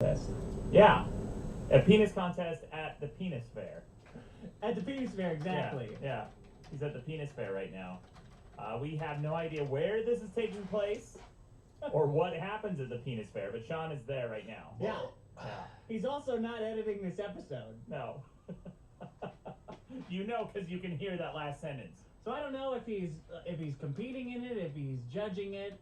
contest. Yeah. A penis contest at the penis fair. At the penis fair, exactly. Yeah. He's at the penis fair right now. We have no idea where this is taking place or what happens at the penis fair, but Sean is there right now. Yeah. Yeah. He's also not editing this episode. No. You know, because you can hear that last sentence. So I don't know if he's competing in it, if he's judging it,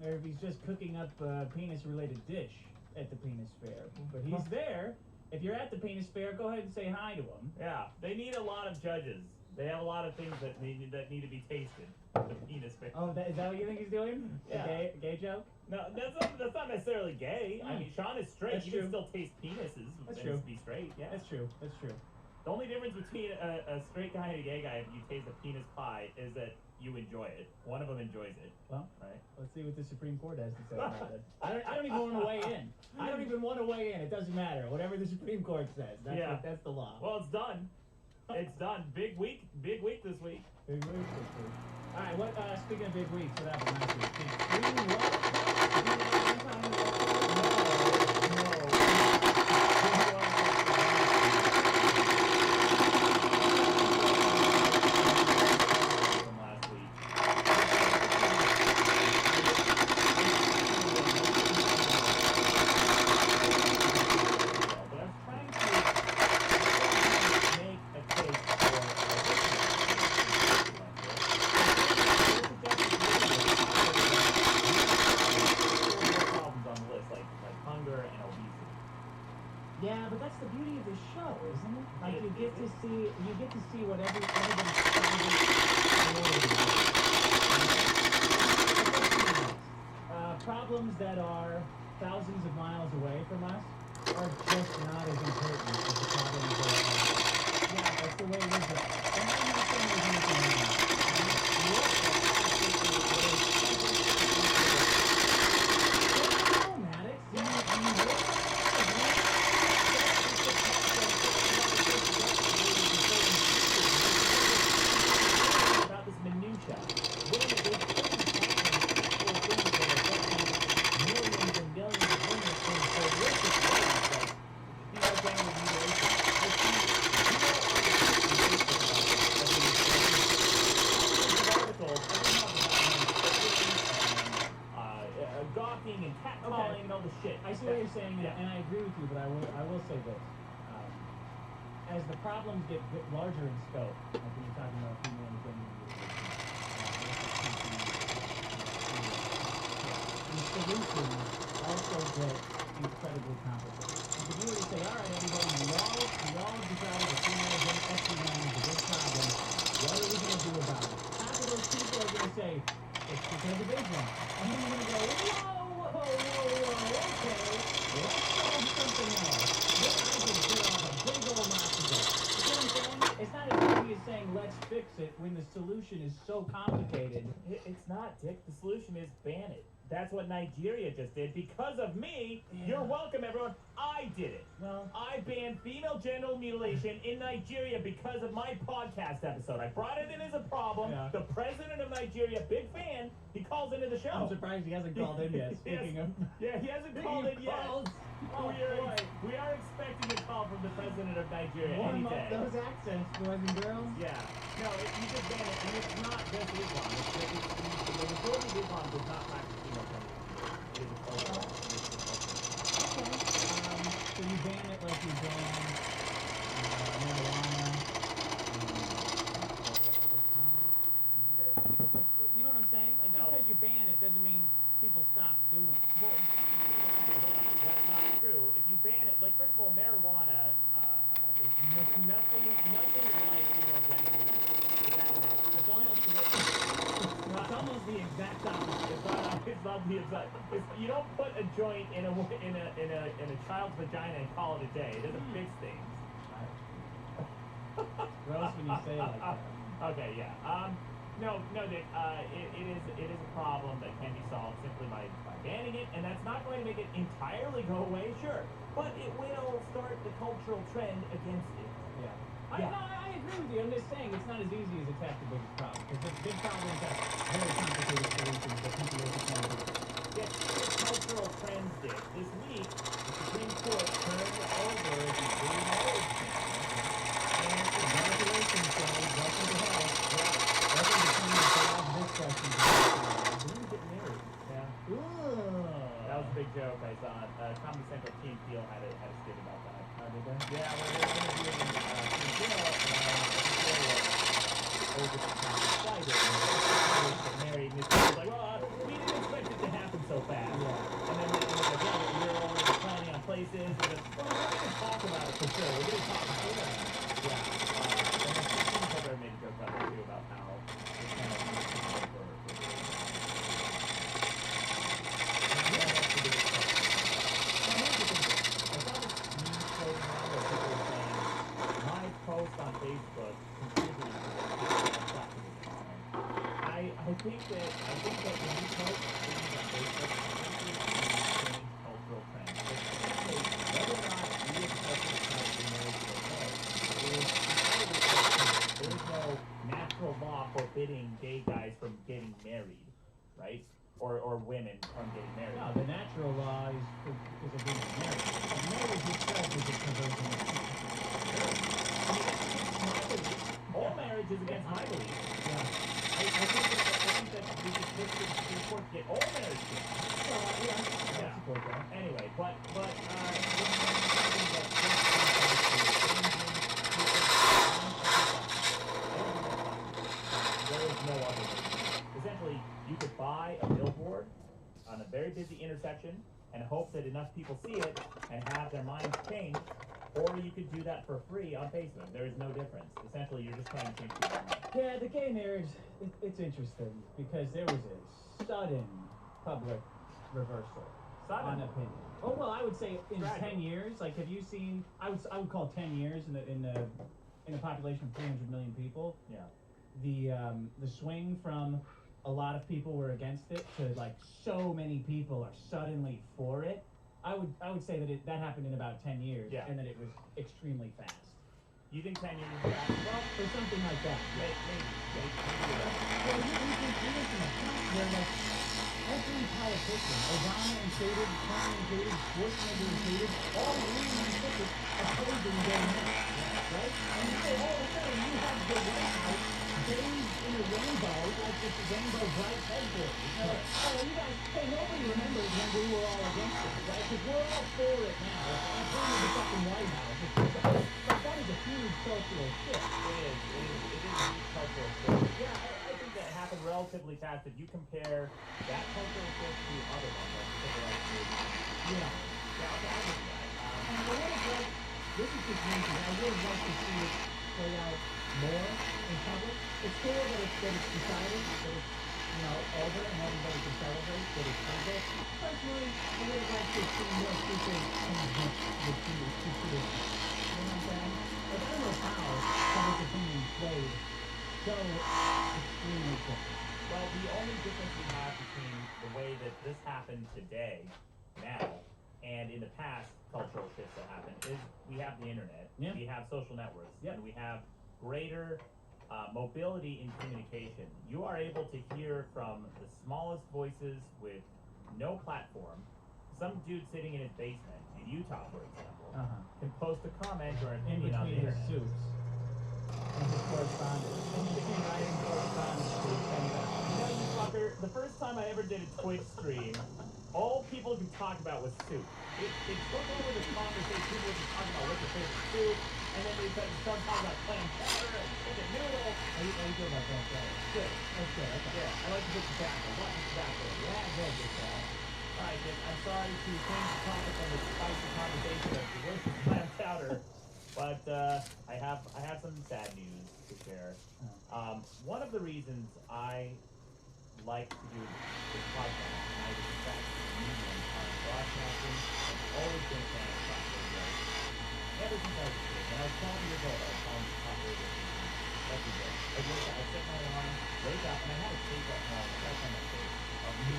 or if he's just cooking up a penis-related dish at the penis fair. But he's there. If you're at the penis fair, go ahead and say hi to him. Yeah, they need a lot of judges. They have a lot of things that need to be tasted at the penis fair. Oh, is that what you think he's doing? Yeah. A gay joke? No, that's not necessarily gay. I mean, Sean is straight. That's You true. can still taste penises. That's and true. Be straight. Yeah, That's true. That's true. The only difference between a straight guy and a gay guy, if you taste a penis pie, is that you enjoy it. One of them enjoys it. Well, right. Let's see what the Supreme Court has to say about it. I don't even want to weigh in. I don't even want to weigh in. It doesn't matter. Whatever the Supreme Court says, that's the law. Well, it's done. It's done. Big week this week. Big week this week. All right. What? Speaking of big weeks, what happened last week? Yeah, but that's the beauty of this show, isn't it? Like you get to see what everybody's problems that are thousands of miles away from us are just not as important as the problems that are. Yeah, that's the way it is. And I'm not saying there's anything wrong. I see what you're saying, and I agree with you, but I will say this. As the problems get larger in scope, like when you're talking about female and gender the solutions also get incredibly complicated. If you were to say, all right, everybody, we all decided that female and gender is a big problem, what are we going to do about it? Half of those people are going to say, it's because of Islam. And then you're going to go, whoa, okay, let's solve something else. This I just bit off a big old mouth today. You know what I'm saying? It's not as easy as saying, let's fix it, when the solution is so complicated. It's not, Dick. The solution is ban it. That's what Nigeria just did. Because of me, you're welcome, everyone. I did it. Well, I banned female genital mutilation in Nigeria because of my podcast episode. I brought it in as a problem. Yeah. The president of Nigeria, big fan, he calls into the show. I'm surprised he hasn't called in yet, speaking of... Yeah, he hasn't called in yet. Oh, we are expecting a call from the president of Nigeria Warm any up day. those accents, boys and girls. Yeah. No, you just ban it, and it's not just Islam. The majority of Islam does not practice female genital mutilation. It is a cultural. Okay. So you ban it like you ban marijuana. You know what I'm saying? Like just because you ban it doesn't mean people stop doing it. Well, that's not true. If you ban it, like first of all, marijuana is nothing like female genital mutilation. It's almost the exact opposite. It's not the exact. You don't put a joint in a child's vagina and call it a day. It doesn't fix things. Gross when you say it like that. Okay, yeah. No, Dick. It is a problem that can be solved simply by banning it, and that's not going to make it entirely go away, sure, but it will start the cultural trend against it. Yeah. I agree with you. I'm just saying it's not as easy as attack the biggest problem, because the big problems have very complicated solutions that people are trying to do. Yes, cultural trends, Dick. This week, the Supreme good joke I saw. Comedy Central Key and Peele had a skit about that. Did they? Yeah, where they were interviewing Key and Peele, and Peele was over the top excited, and they get married, and his was like, well, we didn't expect it to happen so fast. Yeah. And then they were like, yeah, we were already planning on places, and then, well, we're going to talk about it for sure. We're going to talk about it. Yeah. And then Steve Colbert made a joke about it, too, about how it's kind of for my post on Facebook contributed to this. I think that when you post things on Facebook, it change cultural trends. Whether or not we as a culture decide to marry or no, there is no natural law forbidding gay guys from getting married, right? Or women from getting married. No, the natural law is of being married. Marriage itself is a perversion of speech. All marriage is against my belief. Yeah. I think that we should push the Supreme Court to get all marriage against. I support that. Anyway, but there is no other way. Essentially, you could buy a billboard on a very busy intersection and hope that enough people see it and have their minds change, or you could do that for free on Facebook. There is no difference. Essentially, you're just trying to change people's minds. Yeah, the gay marriage, it's interesting because there was a sudden public reversal on opinion. Oh well, I would say in 10 years. Like, have you seen? I would call 10 years in a population of 300 million people. Yeah. The swing from a lot of people were against it to like so many people are suddenly for it. I would say that that happened in about 10 years, Yeah. and that it was extremely fast. You think 10 years is fast? Well, for something like that. Maybe. Well, you listen to where like every politician, Obama included, Clinton included, Schwarzenegger included, all really tickets opposing gay marriage, right? And now all of a sudden you have the White House bathed in a rainbow, like this rainbow bright headboard. Oh, you guys, hey, nobody remembers when we were all against it, right? Because we're all for it now. Including the fucking White House. But that is a huge cultural shift. It is a huge cultural shift. Yeah, I think that happened relatively fast. If you compare that cultural shift to other ones, like civil rights movement. Yeah. Yeah, I'll give you that. And I would have liked, this is just me, because I would have liked to see it play out more in public. It's cool that it's decided, that it's, over and everybody can celebrate, that it's legal. Personally, I would have liked to see more people convince the two traditions. You know what I'm saying? Like, I don't know how public opinion played so extremely quick. Well, the only difference we have between the way that this happened today, now, and in the past cultural shifts that happened is we have the internet, Yeah. we have social networks, Yep. and we have greater mobility in communication. You are able to hear from the smallest voices with no platform. Some dude sitting in his basement in Utah, for example, can post a comment or an In opinion on the between his internet. suits. And his correspondence. And he became writing correspondence to his pen pal. You know, you fucker, the first time I ever did a Twitch stream, all people could talk about was soup. It took over the conversation. People would just talk about what's your favorite soup, and then they started talking about clam chowder and chicken noodle. How you feel about that? Good. That's good. Okay. Yeah, I like to put tobacco. Lots of tobacco. Yeah, good. Good. Alright, then I'm sorry to change the topic on the spicy conversation of delicious clam chowder, but I have some sad news to share. One of the reasons I like to do this podcast, and I respect the medium of broadcasting, I've always been a fan of talk radio. Ever since I was a kid, when I was 12 years old, I was calling talk radio every day. I set my alarm, wake up, and I had a tape at home, right on my face, of me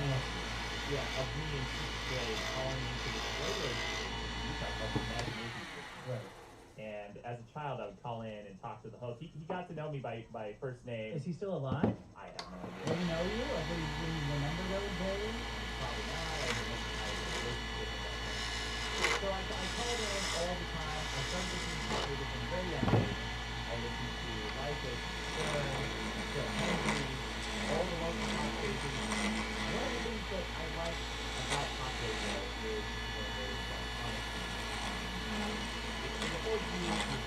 in 6th grade calling into this radio station in Utah called the Imagination Station. Right. And as a child, I would call in and talk to the host. He got to know me by first name. Is he still alive? I have no idea. Does he know you? Or would he remember those days? Probably not. I have a relationship with that man. So I called in all the time. I started listening to music from a very young age. I listened to Life is Stern, Phil Henry, all the local talk stations. One of the things that I like about talk radio is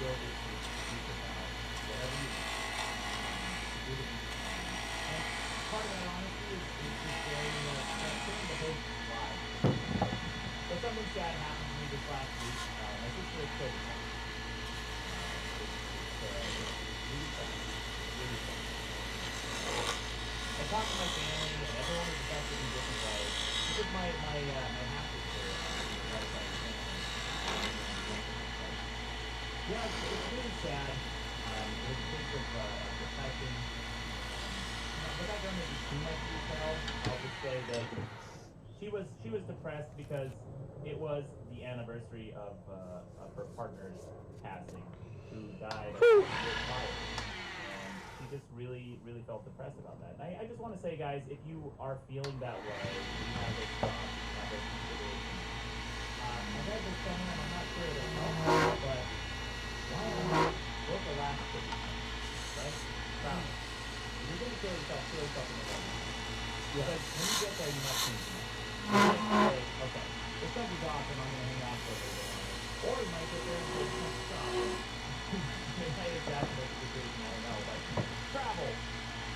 feel free to speak about whatever you want. Do the things you can. And part of that honesty is sharing sharing the whole live. But something sad happened to me this last week. My sister had killed herself. It's really sad. Really sad. I talked to my family, and everyone was affected in different ways. Because my half sister right side of the family. Yeah, it's really sad. It was a case of depression. Without going into too much detail, I'll just say that she was depressed because it was the anniversary of her partner's passing, who died of fire. And she just really felt depressed about that. I just want to say, guys, if you are feeling that way, you have those thoughts, you have those considerations. I read this somewhere, and I'm not sure it'll help, but why not look the last thing, right? Travel. If you're going to kill yourself in the right. Because when you get there, you might change your mind. You might say, okay, this country's awesome, I'm going to hang out for a little bit longer. Or you might get there and say, stop. It might exacerbate the situation, I don't know, but travel.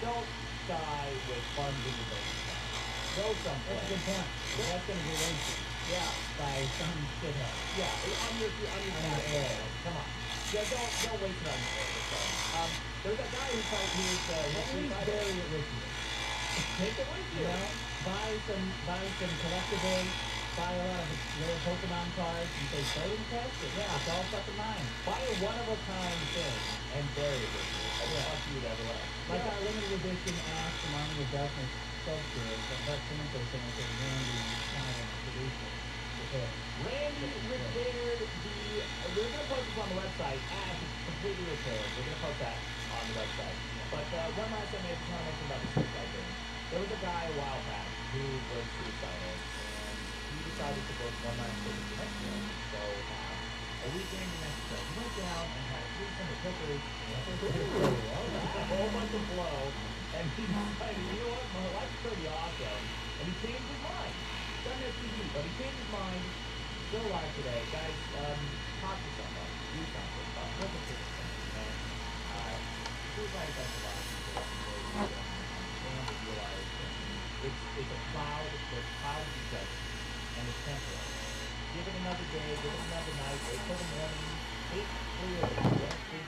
Don't die with funds in your bank account. Go someplace. That's a good point. That's going to get wasted. Yeah. By some shithead. Yeah, on your air. Come on. Yeah, don't waste it on your air. There's that guy who was Very original. take it with you. You know, buy some collectibles, buy a lot of little Pokemon cards, and say, play and test it. Yeah, it's all fucking mine. Buy a one-of-a-kind thing and bury it with you. And fuck you everywhere. Like our limited edition Ash from Army of Darkness sculpture, that Santo saying it's a Randy kind of producer. Randy repaired we're going to post this on the website. Ash is completely repaired. We're going to post that on the website. But one last thing I just want to mention about the suicide thing. There was a guy a while back who was suicidal, and he decided to book one last trip to Mexico. So a weekend in Mexico. He went down and had a threesome with hookers, a whole bunch of blow, and he decided, you know what, my life's pretty awesome. And he changed his mind. Done that TV, but he changed his mind. Still alive today. Guys, talk to somebody. Do something. Look at this thing. And suicide affects a lot of people. And realize that it's a cloud. There's clouds of judgment. And it's temporary. Give it another day. Give it another night. Wait till the morning. Think clearly.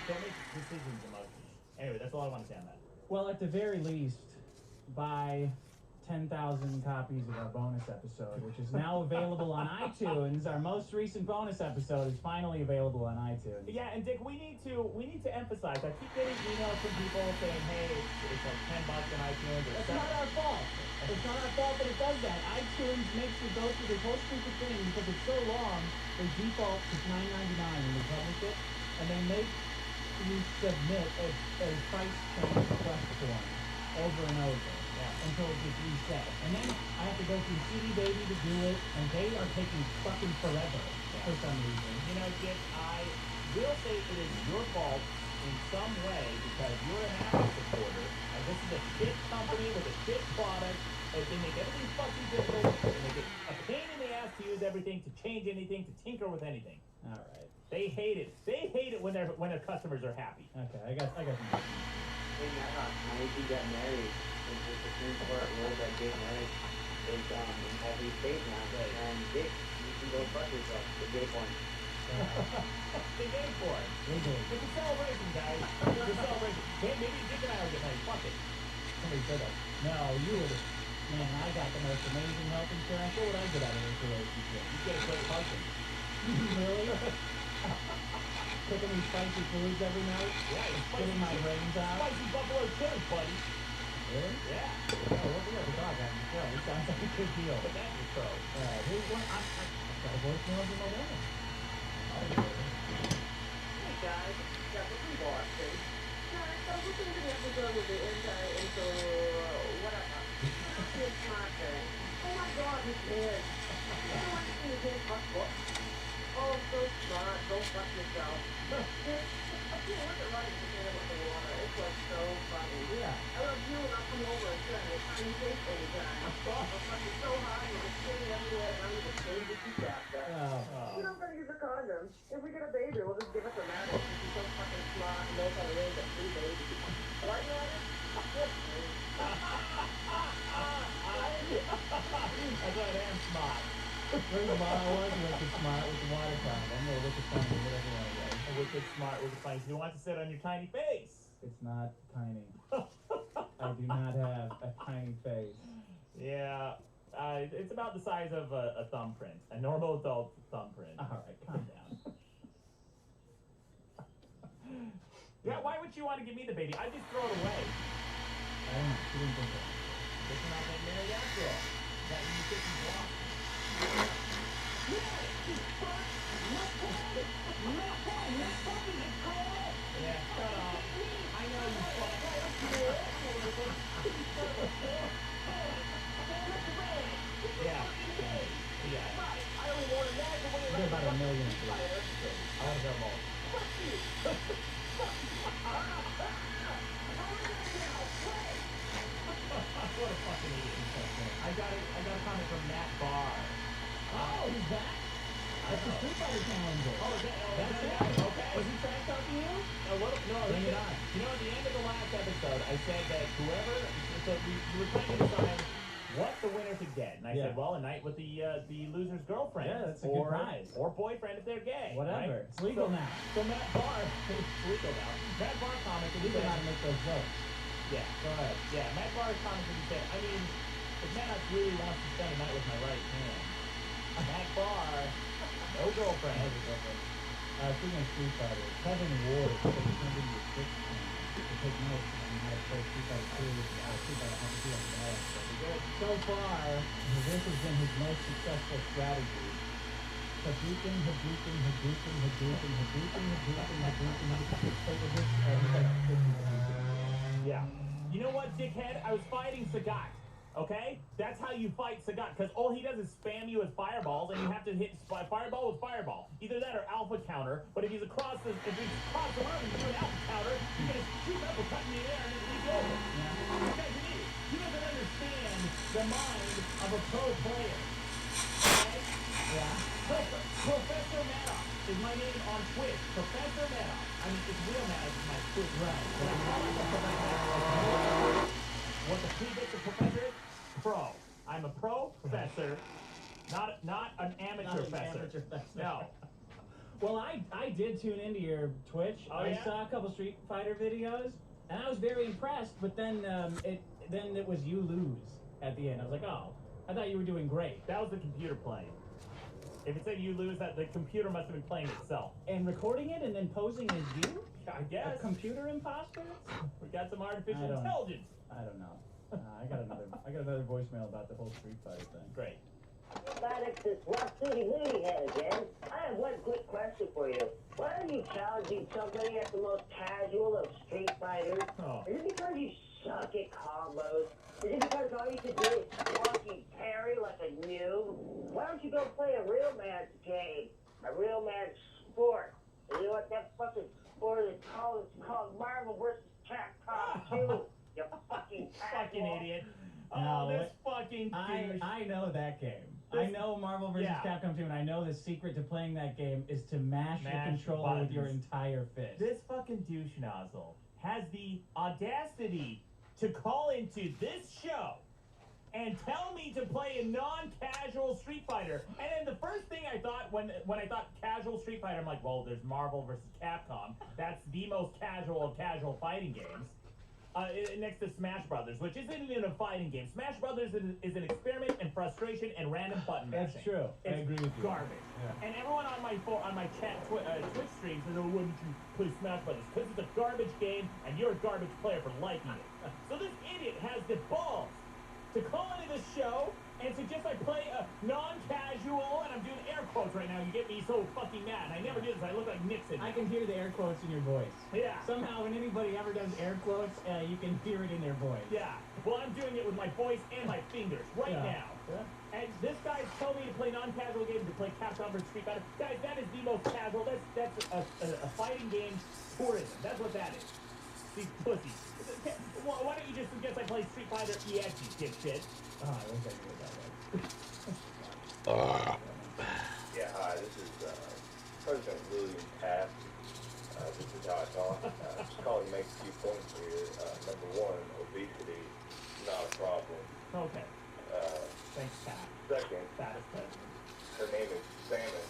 Don't make decisions emotionally. Anyway, that's all I want to say on that. Well, at the very least, buy 10,000 copies of our bonus episode, which is now available on iTunes. Our most recent bonus episode is finally available on iTunes. Yeah, and Dick, we need to emphasize. I keep getting emails from people saying, "Hey, it's like $10 on iTunes." Or That's not our fault. It's not our fault that it does that. iTunes makes you go through this whole stupid thing because it's so long. They default to $9.99 when we publish it, and they make you submit a price change request form over and over. Until it gets reset. And then I have to go through CD Baby to do it, and they are taking fucking forever for some reason. You know, Dick, I will say it is your fault in some way because you're an Apple supporter, and this is a shit company with a shit product, and they make everything fucking difficult, and they get a pain in the ass to use everything, to change anything, to tinker with anything. All right. They hate it. They hate it when their customers are happy. Okay, I got some. Hey, my AP got married. The Supreme Court ruled that gay marriage is in every state now. Right. And Dick, you can go fuck yourself. The gay porn. They game for it. Legally. It's a celebration, guys. It's a celebration. Maybe Dick and I will get married. Fuck it. Somebody said that. No, you would have. Man, I got the most amazing health insurance. What would I get out of this relationship? You get a great husband. Really? Cooking these spicy foods every night? Yeah, it's Getting my brains out? Spicy buffalo chicken, buddy. Really? Yeah. Oh, what we have to talk on the show. This sounds like a good deal. But that's your pro. Here's one. I've got a voicemail from my woman. Hey guys, got the free Boston. Guys, I was listening to the episode with the inside info, whatever. It's my turn. Oh my god, he's dead. I don't want to see his head fuck what? Oh, so smart. Go fuck yourself. I can't look at running together with the water. It was so funny. Yeah. I love you and I'll come over and try to find you face anytime. I'm fucking so hard and it's sitting everywhere and I'm going to change it to chapter. Oh. You don't think it's a car condom. If we get a baby, we'll just give it to Maddie. She's so fucking smart and knows how to raise a free baby. Right, Maddie? That's why I am smart. Where's the bottle? I was wicked smart with the water problem. Or wicked funny, whatever you want to say. Wicked smart, wicked funny. So you want to sit on your tiny face. It's not tiny. I do not have a tiny face. Yeah. It's about the size of a thumbprint. A normal adult thumbprint. Alright, calm down. Yeah, why would you want to give me the baby? I'd just throw it away. I don't know. She didn't think that. But you're not getting married after all. That you get some block. Yeah, shut up. I know you Yeah. Yeah. I only wanted that the way You get about 1 million for it. I want to go more. What a fucking idiot. I got a comment from Matt Barr. Oh, he's back? That's the Street Fighter calendar. Oh, is That's that it. okay. Was he trash talking you? No, Bring it on. You know, at the end of the last episode, I said that whoever, so we were trying to decide what the winner could get, and I said, well, a night with the loser's girlfriend. Yeah, that's a good prize. Or boyfriend if they're gay. Whatever. Right? It's legal now. So Matt Barr, it's legal now. Matt Barr commented. You know how to make those jokes. Yeah. Go ahead. Yeah, Matt Barr commented and said, I mean, if Matt really wants to spend a night with my right hand, Matt Barr, no girlfriend. Speaking of Street Fighter, Kevin Ward said he's going to be your Twitch channel to take notes on how to play Street Fighter 2, Street Fighter how to do on the balance. So far, this has been his most successful strategy. Hadouken, Hadouken, Hadouken, Hadouken, Hadouken, Hadouken, Hadouken. Yeah. You know what, dickhead? I was fighting Sagat. Okay? That's how you fight Sagat, because all he does is spam you with fireballs, and you have to hit fireball with fireball. Either that or alpha counter, but if he's across the room and you do an alpha counter, you're gonna shoot up or cut in the air and then he's over. This guy's an idiot. He doesn't understand the mind of a pro player. Okay? Yeah. Professor Maddox is my name on Twitch. Professor Maddox. I mean, it's real Maddox is my Twitch. Right. But I call myself Professor. What the prefix of professor is? Pro. I'm a pro professor, not an amateur professor. No. Well, I did tune into your Twitch. Oh, I yeah? saw a couple Street Fighter videos, and I was very impressed. But then it was you lose at the end. I was like, oh, I thought you were doing great. That was the computer playing. If it said you lose, that the computer must have been playing itself. And recording it and then posing as you? I guess. A computer imposter? We got some artificial I don't- intelligence. I don't know. I got another voicemail about the whole Street Fighter thing. Great. Maddox, this rough Susie Moody head again. I have one quick question for you. Why are you challenging somebody at the most casual of Street Fighters? Oh. Is it because you suck at combos? Is it because all you can do is walkie parry like a noob? Why don't you go play a real man's game? A real man's sport? You know what that fucking sport is called? It's called Marvel vs. Capcom 2. You fucking idiot. No, Oh, this fucking douche. I know that game. I know Marvel vs. Capcom 2, and I know the secret to playing that game is to mash your controller with your entire fist. This fucking douche nozzle has the audacity to call into this show and tell me to play a non-casual Street Fighter. And then the first thing I thought when I thought casual Street Fighter, I'm like, well, there's Marvel vs. Capcom. That's the most casual of casual fighting games. Next to Smash Brothers, which isn't even a fighting game. Smash Brothers is an experiment in frustration and random button mashing. That's true. I agree with you. Garbage. Yeah. And everyone on my Twitch stream says, oh, why didn't you play Smash Brothers? Because it's a garbage game, and you're a garbage player for liking it. So this idiot has the balls to call into this show and suggest I play a non-casual, and I'm doing air quotes right now. You get me so fucking mad. And I never do this. I look like Nixon. I can hear the air quotes in your voice. Yeah. Somehow, when anybody ever does air quotes, you can hear it in their voice. Yeah. Well, I'm doing it with my voice and my fingers right now. Yeah. And this guy's telling me to play non-casual games, to play Capcom vs. Street Fighter. Guys, that is the most casual. That's a fighting game tourism. That's what that is. These pussies. Why don't you just suggest I play Street Fighter EX, you dipshit? Oh, I wish I could do it that way. Yeah, hi, this is President William Taft. This is how I talk. Just calling to make a few points here. Number one, obesity, not a problem. Okay. Thanks, Pat. Second, Pat is president. her name is Salmon.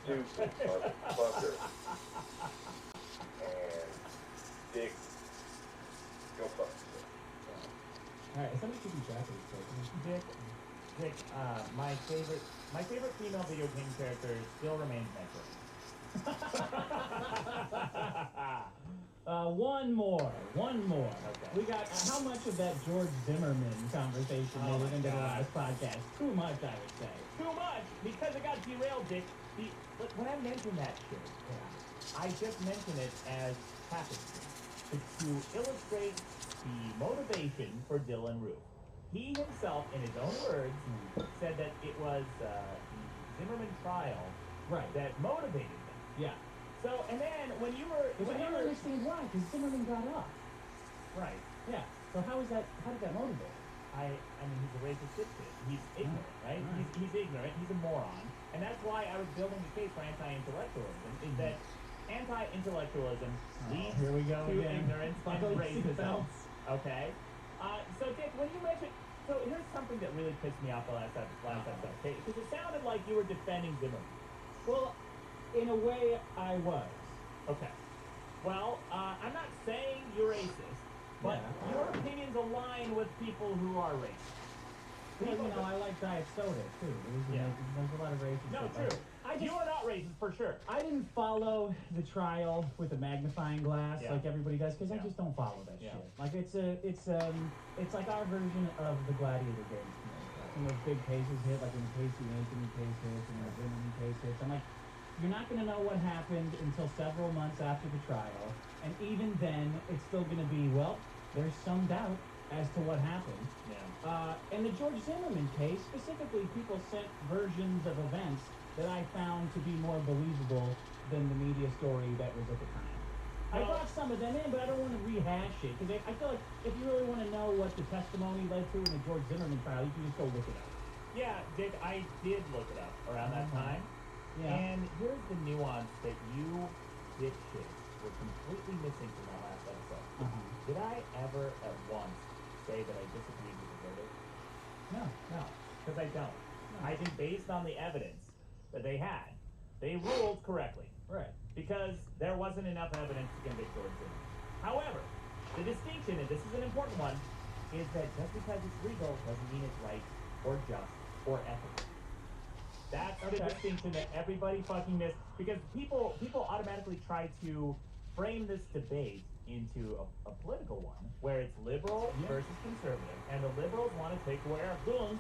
Stupid motherfucker. And Dick, go fuck yourself. All right, somebody keep track of this. Dick, my favorite female video game character still remains Metro. One more. Okay. We got how much of that George Zimmerman conversation Oh made my it into the God. last podcast? Too much, I would say. Too much because it got derailed, Dick. When I mentioned that shit, I just mentioned it as tapestry to illustrate the motivation for Dylan Roof. He himself, in his own words, said that it was the Zimmerman trial that motivated him. Yeah. So, and then when you were, But I don't understand why, because Zimmerman got off. right? Yeah. So how did that motivate? I mean, he's a racist dipshit. He's ignorant, right? Right. He's ignorant. He's a moron, and that's why I was building the case for anti-intellectualism. Is that anti-intellectualism leads Here we go to again. ignorance and Buckle your racism? seatbelts. Okay. So Dick, when you mentioned, so here's something that really pissed me off the last episode, okay? Because it sounded like you were defending Zimmerman. Well, in a way, I was. Okay. Well, I'm not saying you're racist, but Yeah. your opinions align with people who are racist. Well, you know, I like diet soda too. There's a lot of racist No, stuff. true. You are not racist for sure. I didn't follow the trial with a magnifying glass Yeah. like everybody does because I Yeah. just don't follow that Yeah. shit. Like it's like our version of the Gladiator games. To me. When those big cases hit, like when the Casey Anthony case hits and the Zimmerman case hits, I'm like, you're not going to know what happened until several months after the trial, and even then, it's still going to be, well, there's some doubt as to what happened. Yeah. In the George Zimmerman case, specifically, people sent versions of events that I found to be more believable than the media story that was at the time. I Well- brought some of them in, but I don't want to rehash it, because I feel like if you really want to know what the testimony led to in the George Zimmerman trial, you can just go look it up. Yeah, Dick, I did look it up around that time. Yeah. And here's the nuance that you dipshits were completely missing from that last episode. Did I ever at once say that I disagreed with the verdict? No. Because I don't. I think based on the evidence that they had, they ruled correctly. Right. Because there wasn't enough evidence to convict George Zimmerman. However, the distinction, and this is an important one, is that just because it's legal doesn't mean it's right or just or ethical. That's the distinction that everybody fucking missed, because people automatically try to frame this debate into a political one, where it's liberal versus conservative, and the liberals want to take away our guns,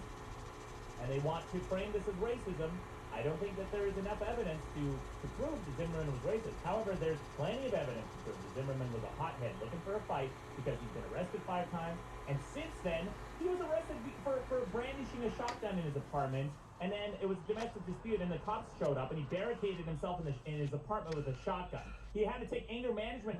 and they want to frame this as racism. I don't think that there is enough evidence to prove that Zimmerman was racist. However, there's plenty of evidence to prove that Zimmerman was a hothead looking for a fight, because he's been arrested 5 times, and since then, he was arrested for brandishing a shotgun in his apartment, and then it was a domestic dispute, and the cops showed up, and he barricaded himself in his apartment with a shotgun. He had to take anger management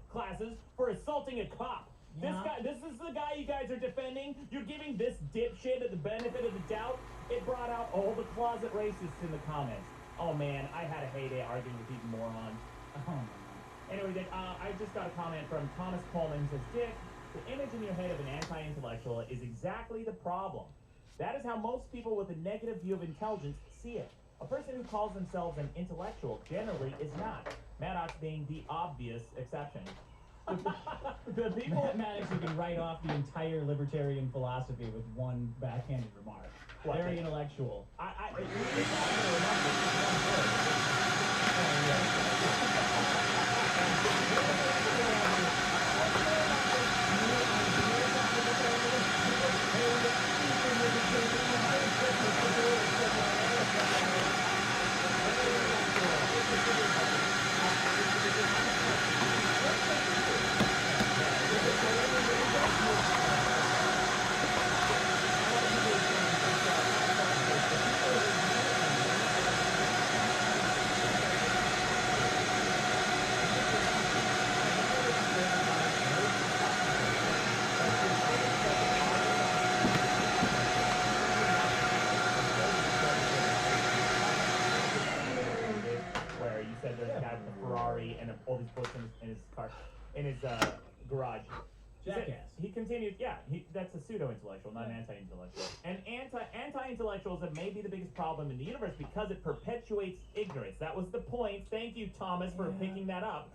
classes for assaulting a cop. This is the guy you guys are defending. You're giving this dipshit the benefit of the doubt. It brought out all the closet racists in the comments. Oh man, I had a heyday arguing with these morons. Anyway, Dick, I just got a comment from Thomas Coleman, who says, Dick, the image in your head of an anti-intellectual is exactly the problem. That is how most people with a negative view of intelligence see it. A person who calls themselves an intellectual generally is not. Maddox being the obvious exception. The people Maddox, you can write off the entire libertarian philosophy with one backhanded remark. What? Very intellectual. got the Ferrari and all these books in his car, in his garage. Jackass. He continues, that's a pseudo-intellectual, not an anti-intellectual. And anti-intellectualism may be the biggest problem in the universe because it perpetuates ignorance. That was the point. Thank you, Thomas, for picking that up.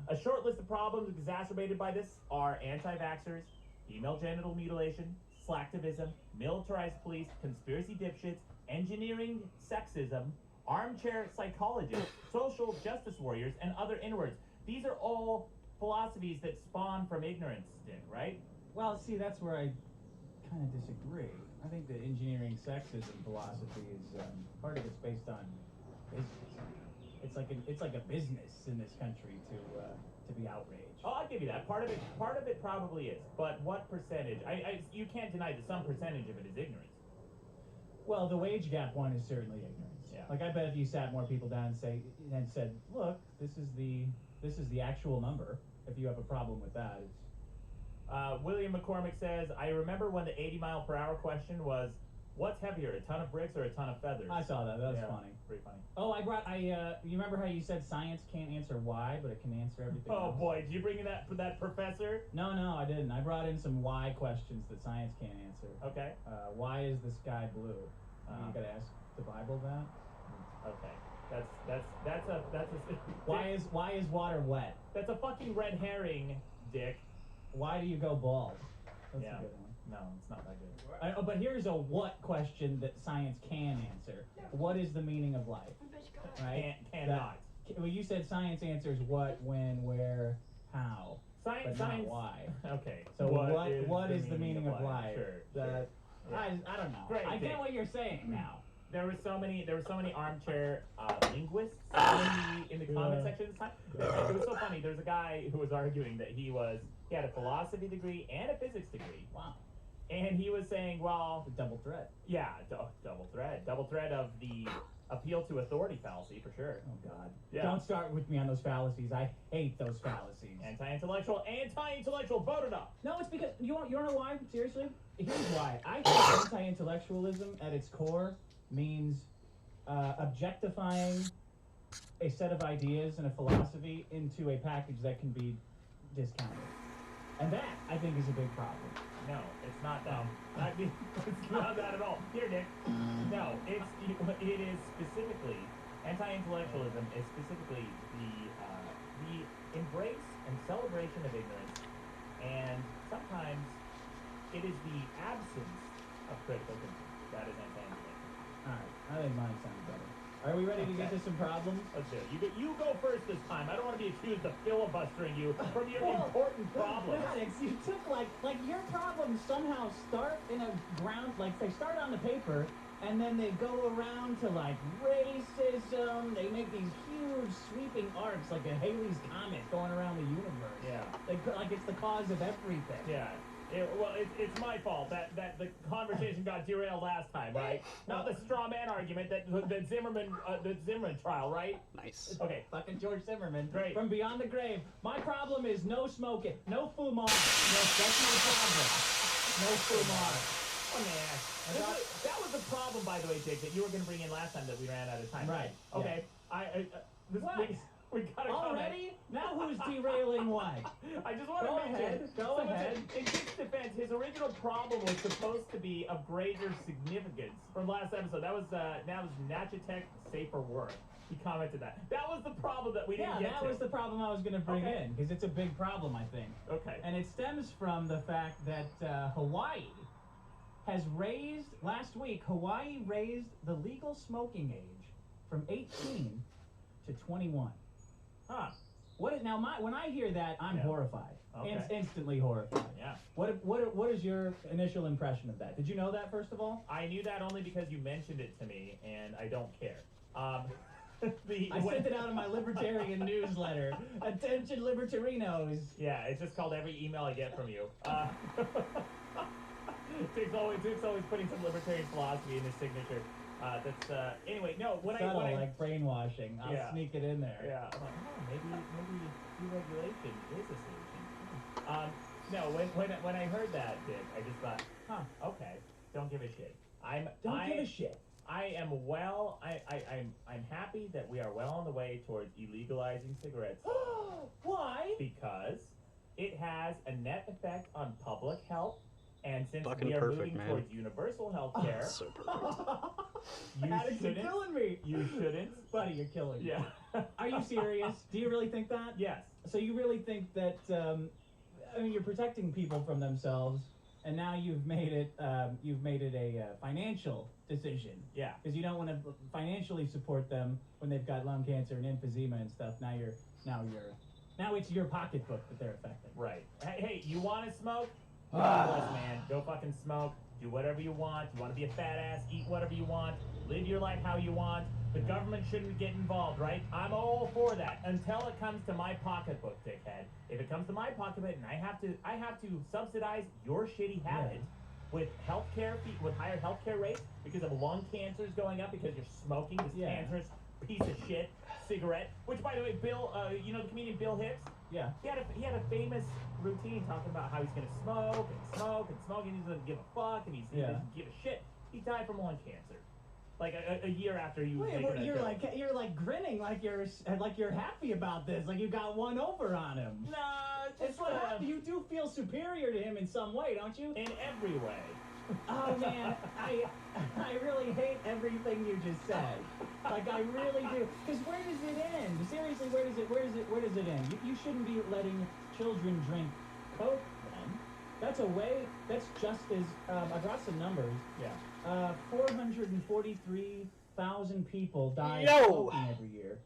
A short list of problems exacerbated by this are anti-vaxxers, female genital mutilation, slacktivism, militarized police, conspiracy dipshits, engineering sexism, armchair psychologists, social justice warriors, and other inwards. These are all philosophies that spawn from ignorance, Dick, right? Well, see, that's where I kind of disagree. I think the engineering sexism philosophy is part of it's based on business. It's like a business in this country to be outraged. Oh, I'll give you that. Part of it probably is. But what percentage? You can't deny that some percentage of it is ignorance. Well, the wage gap one is certainly ignorance. Yeah. Like, I bet if you sat more people down and said, look, this is the actual number. If you have a problem with that, it's... William McCormick says, I remember when the 80-mile-per-hour question was, what's heavier, a ton of bricks or a ton of feathers? I saw that. That was funny. Pretty funny. Oh, you remember how you said science can't answer why, but it can answer everything else? Oh, boy. Did you bring in that professor? No, I didn't. I brought in some why questions that science can't answer. Okay. Why is the sky blue? You gotta ask the Bible that. Okay. That's a Why is water wet? That's a fucking red herring, Dick. Why do you go bald? That's Yeah. a good one. No, it's not that good. But here's a what question that science can answer. What is the meaning of life? Right? Cannot. Well, you said science answers what, when, where, how. Science. But not why. Okay. So what is the meaning of life? Sure. I don't know. Great, I Dick. get what you're saying now. There were so many armchair linguists in the comment section this time. It was so funny. There's a guy who was arguing that he had a philosophy degree and a physics degree. Wow. And he was saying, well, The double threat. yeah, double threat of the appeal to authority fallacy for sure. Oh God. Yeah. Don't start with me on those fallacies. I hate those fallacies. Anti-intellectual, voted up. No, it's because you want to know why? Seriously? Here's why. I think anti-intellectualism at its core means objectifying a set of ideas and a philosophy into a package that can be discounted. And that, I think, is a big problem. No, it's not that. It's not that at all. Here, Nick. No, it is specifically anti-intellectualism is specifically the embrace and celebration of ignorance, and sometimes it is the absence of critical thinking that is anti-intellectual. All right, I think mine sounds better. Are we ready to get to some problems? Let's do it. You go first this time. I don't want to be accused of filibustering you from your important problems. Alex, you took like your problems somehow start in a ground, like they start on the paper, and then they go around to like racism. They make these huge sweeping arcs like a Halley's Comet going around the universe. Yeah. Like it's the cause of everything. Yeah. It's my fault that the conversation got derailed last time, right? Not the straw man argument that Zimmerman trial, right? Nice. Okay. Fucking George Zimmerman. Great. From beyond the grave. My problem is no smoking, no fumar. That's my problem. No fumar. Oh man. That was the problem, by the way, Jake, that you were going to bring in last time that we ran out of time. Right. Okay. Yeah. What? We got a Already? Now who's derailing what? I just want to mention. Go ahead. In Dick's defense, his original problem was supposed to be of greater significance from last episode. That was Natchatech Safer Work. He commented that. That was the problem that we didn't get to. Yeah, that was the problem I was going to bring in, because it's a big problem, I think. Okay. And it stems from the fact that Hawaii has raised, last week, Hawaii raised the legal smoking age from 18 to 21. Huh. When I hear that, I'm horrified. Okay. Instantly horrified. Yeah. What is your initial impression of that? Did you know that, first of all? I knew that only because you mentioned it to me, and I don't care. I sent it out in my libertarian newsletter. Attention, libertarinos. Yeah, it's just called every email I get from you. Dick's always putting some libertarian philosophy in his signature. Anyway, no. When I like brainwashing. I'll sneak it in there. Yeah. I'm like, maybe deregulation is a solution. No. When I heard that, Dick, I just thought, don't give a shit. Don't give a shit. I am I'm happy happy that we are well on the way towards illegalizing cigarettes Why? because it has a net effect on public health, and since Fucking we are perfect, moving man. towards universal health care, So perfect. you Addict's shouldn't. killing me. You shouldn't. Buddy, you're killing me. Yeah. Are you serious? Do you really think that? Yes. So you really think that, I mean, you're protecting people from themselves, and now you've made it a financial decision. Yeah. Because you don't want to financially support them when they've got lung cancer and emphysema and stuff. Now it's your pocketbook that they're affecting. Right. Hey, you want to smoke? God bless, man. Go fucking smoke. Do whatever you want. You want to be a fat ass? Eat whatever you want. Live your life how you want. The government shouldn't get involved, right? I'm all for that until it comes to my pocketbook, dickhead. If it comes to my pocketbook and I have to subsidize your shitty habit with healthcare with higher healthcare rates because of lung cancers going up because you're smoking this cancerous piece of shit cigarette. Which, by the way, Bill, you know the comedian Bill Hicks? Yeah. He had a famous routine talking about how he's gonna smoke and smoke and smoke, and he doesn't give a fuck, and he doesn't give a shit. He died from lung cancer, like a year after he was. You're like grinning, like you're happy about this, like you got one over on him. Nah, It's what happened. You do feel superior to him in some way, don't you? in every way. Oh man, I really hate everything you just said. Like I really do. Because where does it end? Seriously, where does it end? You shouldn't be letting children drink Coke then. That's just as I brought some numbers. Yeah. 443,000 people die Yo! of smoking every year.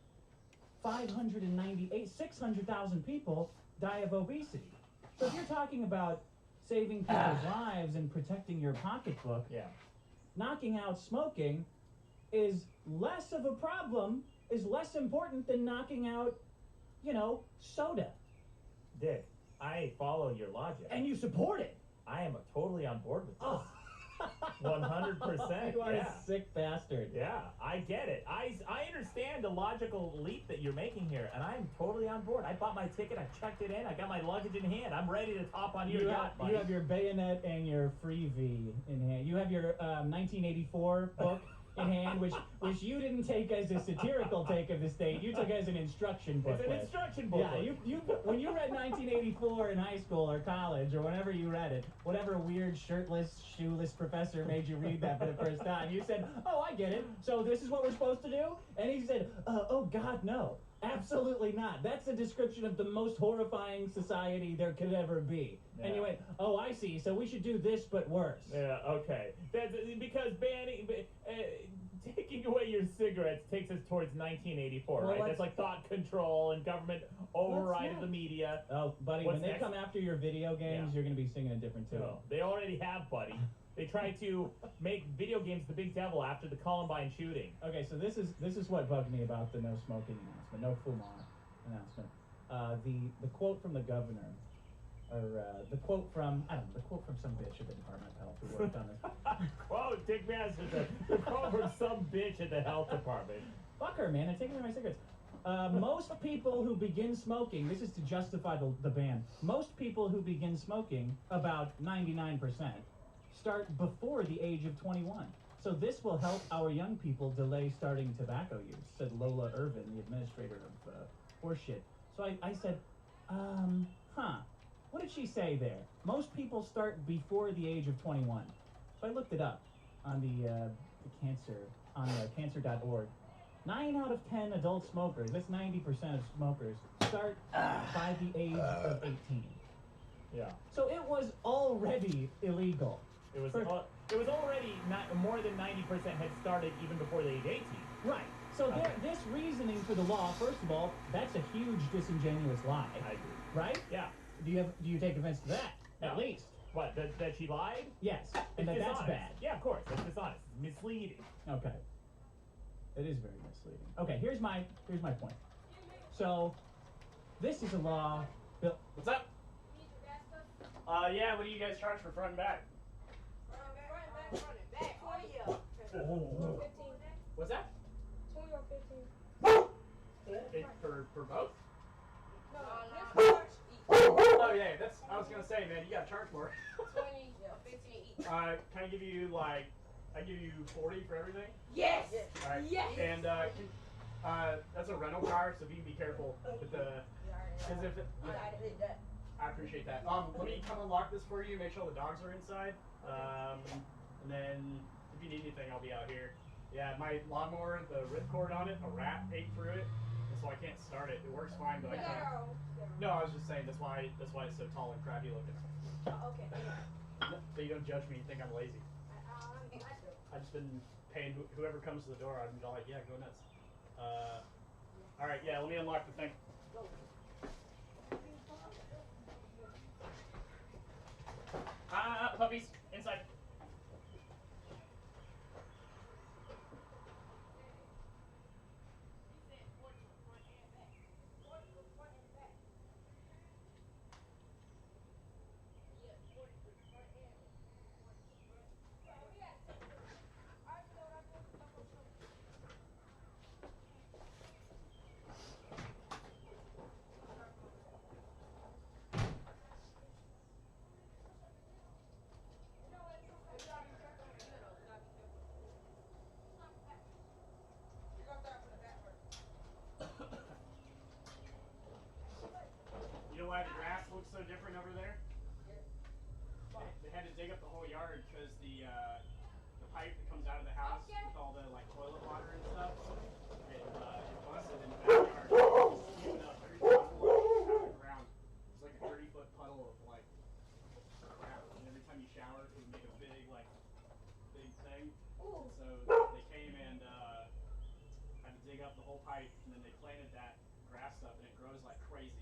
600,000 people die of obesity. So if you're talking about saving people's lives and protecting your pocketbook, knocking out smoking is less of a problem, is less important than knocking out, soda. Dick, I follow your logic. And you support it. I am totally on board with this. Oh. 100%. You are Yeah. a sick bastard. Yeah, I get it. I understand the logical leap that you're making here, and I'm totally on board. I bought my ticket, I checked it in, I got my luggage in hand. I'm ready to hop on your yacht, buddy. You have your bayonet and your freebie in hand. You have your 1984 book in hand, which you didn't take as a satirical take of the state. You took as an instruction booklet. It's an instruction booklet. Yeah, you when you read 1984 in high school or college or whenever you read it, whatever weird shirtless, shoeless professor made you read that for the first time, you said, "Oh, I get it. So this is what we're supposed to do?" And he said, "Oh God, no. Absolutely not. That's a description of the most horrifying society there could ever be." Yeah. And you went, "Oh, I see. So we should do this, but worse." Yeah, okay. That's because taking away your cigarettes takes us towards 1984, Well, right? That's like thought control and government override of the media. Oh, buddy, What's when they next? come after your video games, Yeah. you're going to be singing a different tune. No, they already have, buddy. They tried to make video games the big devil after the Columbine shooting. Okay, so this is what bugged me about the no smoking announcement, no fumar announcement. The quote from the governor, or the quote from some bitch at the Department of Health who worked on this. Quote, Dick Master, the quote from some bitch at the health department. Fuck her, man! They're taking away my cigarettes. Most people who begin smoking, this is to justify the ban. Most people who begin smoking, about 99%, start before the age of 21. So this will help our young people delay starting tobacco use, said Lola Irvin, the administrator of Horseshit. So I said, what did she say there? Most people start before the age of 21. So I looked it up on the cancer, on cancer.org. 9 out of 10 adult smokers, that's 90% of smokers, start by the age of 18. Yeah. So it was already illegal. It was already not more than 90% had started even before the age 18. Right. So Okay. this reasoning for the law, first of all, that's a huge disingenuous lie. I agree. Right? Yeah. Do you take offense to that? At No. least. What? That she lied? Yes. And It's that's dishonest. bad. Yeah, of course. That's dishonest. It's misleading. Okay. It is very misleading. Okay, here's my point. So this is a law built. What's up? Yeah, what do you guys charge for front and back? What's that? 20 or 15. For both? No, this Oh yeah, that's. I was gonna say, man, you gotta charge more. 20, 15 each. Can I give you I give you 40 for everything? Yes! All right. Yes! And That's a rental car, so if you can be careful with the. Because if it, I appreciate that. Let me come unlock this for you. Make sure the dogs are inside. And then if you need anything, I'll be out here. Yeah, my lawnmower, the ripcord on it, a rat ate through it, and so I can't start it. It works fine, but I can't. No, I was just saying that's why it's so tall and crabby looking. Oh, okay. So you don't judge me and think I'm lazy. I've just been paying whoever comes to the door. I'm like, yeah, go nuts. All right, yeah, let me unlock the thing. Puppies, inside. You know why the grass looks so different over there? They had to dig up the whole yard because the pipe that comes out of the house with all the like toilet water and stuff, it busted in the backyard. It's spewing up everything out of the ground. It's like a 30-foot puddle of like crap. And every time you shower, it would make a big thing. And so they came and had to dig up the whole pipe, and then they planted that grass stuff, and it grows like crazy.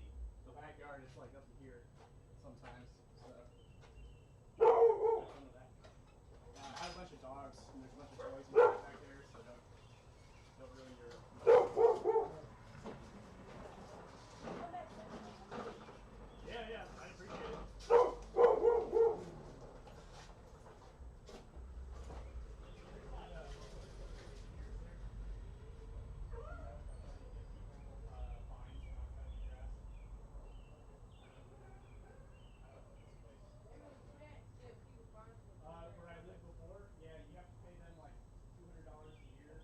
The backyard is like up to here sometimes. So some of that. I have a bunch of dogs, and there's a bunch of toys and stuff back there, so don't ruin your. Yeah, I appreciate it. Where I lived before, yeah, you have to pay them like $200 a year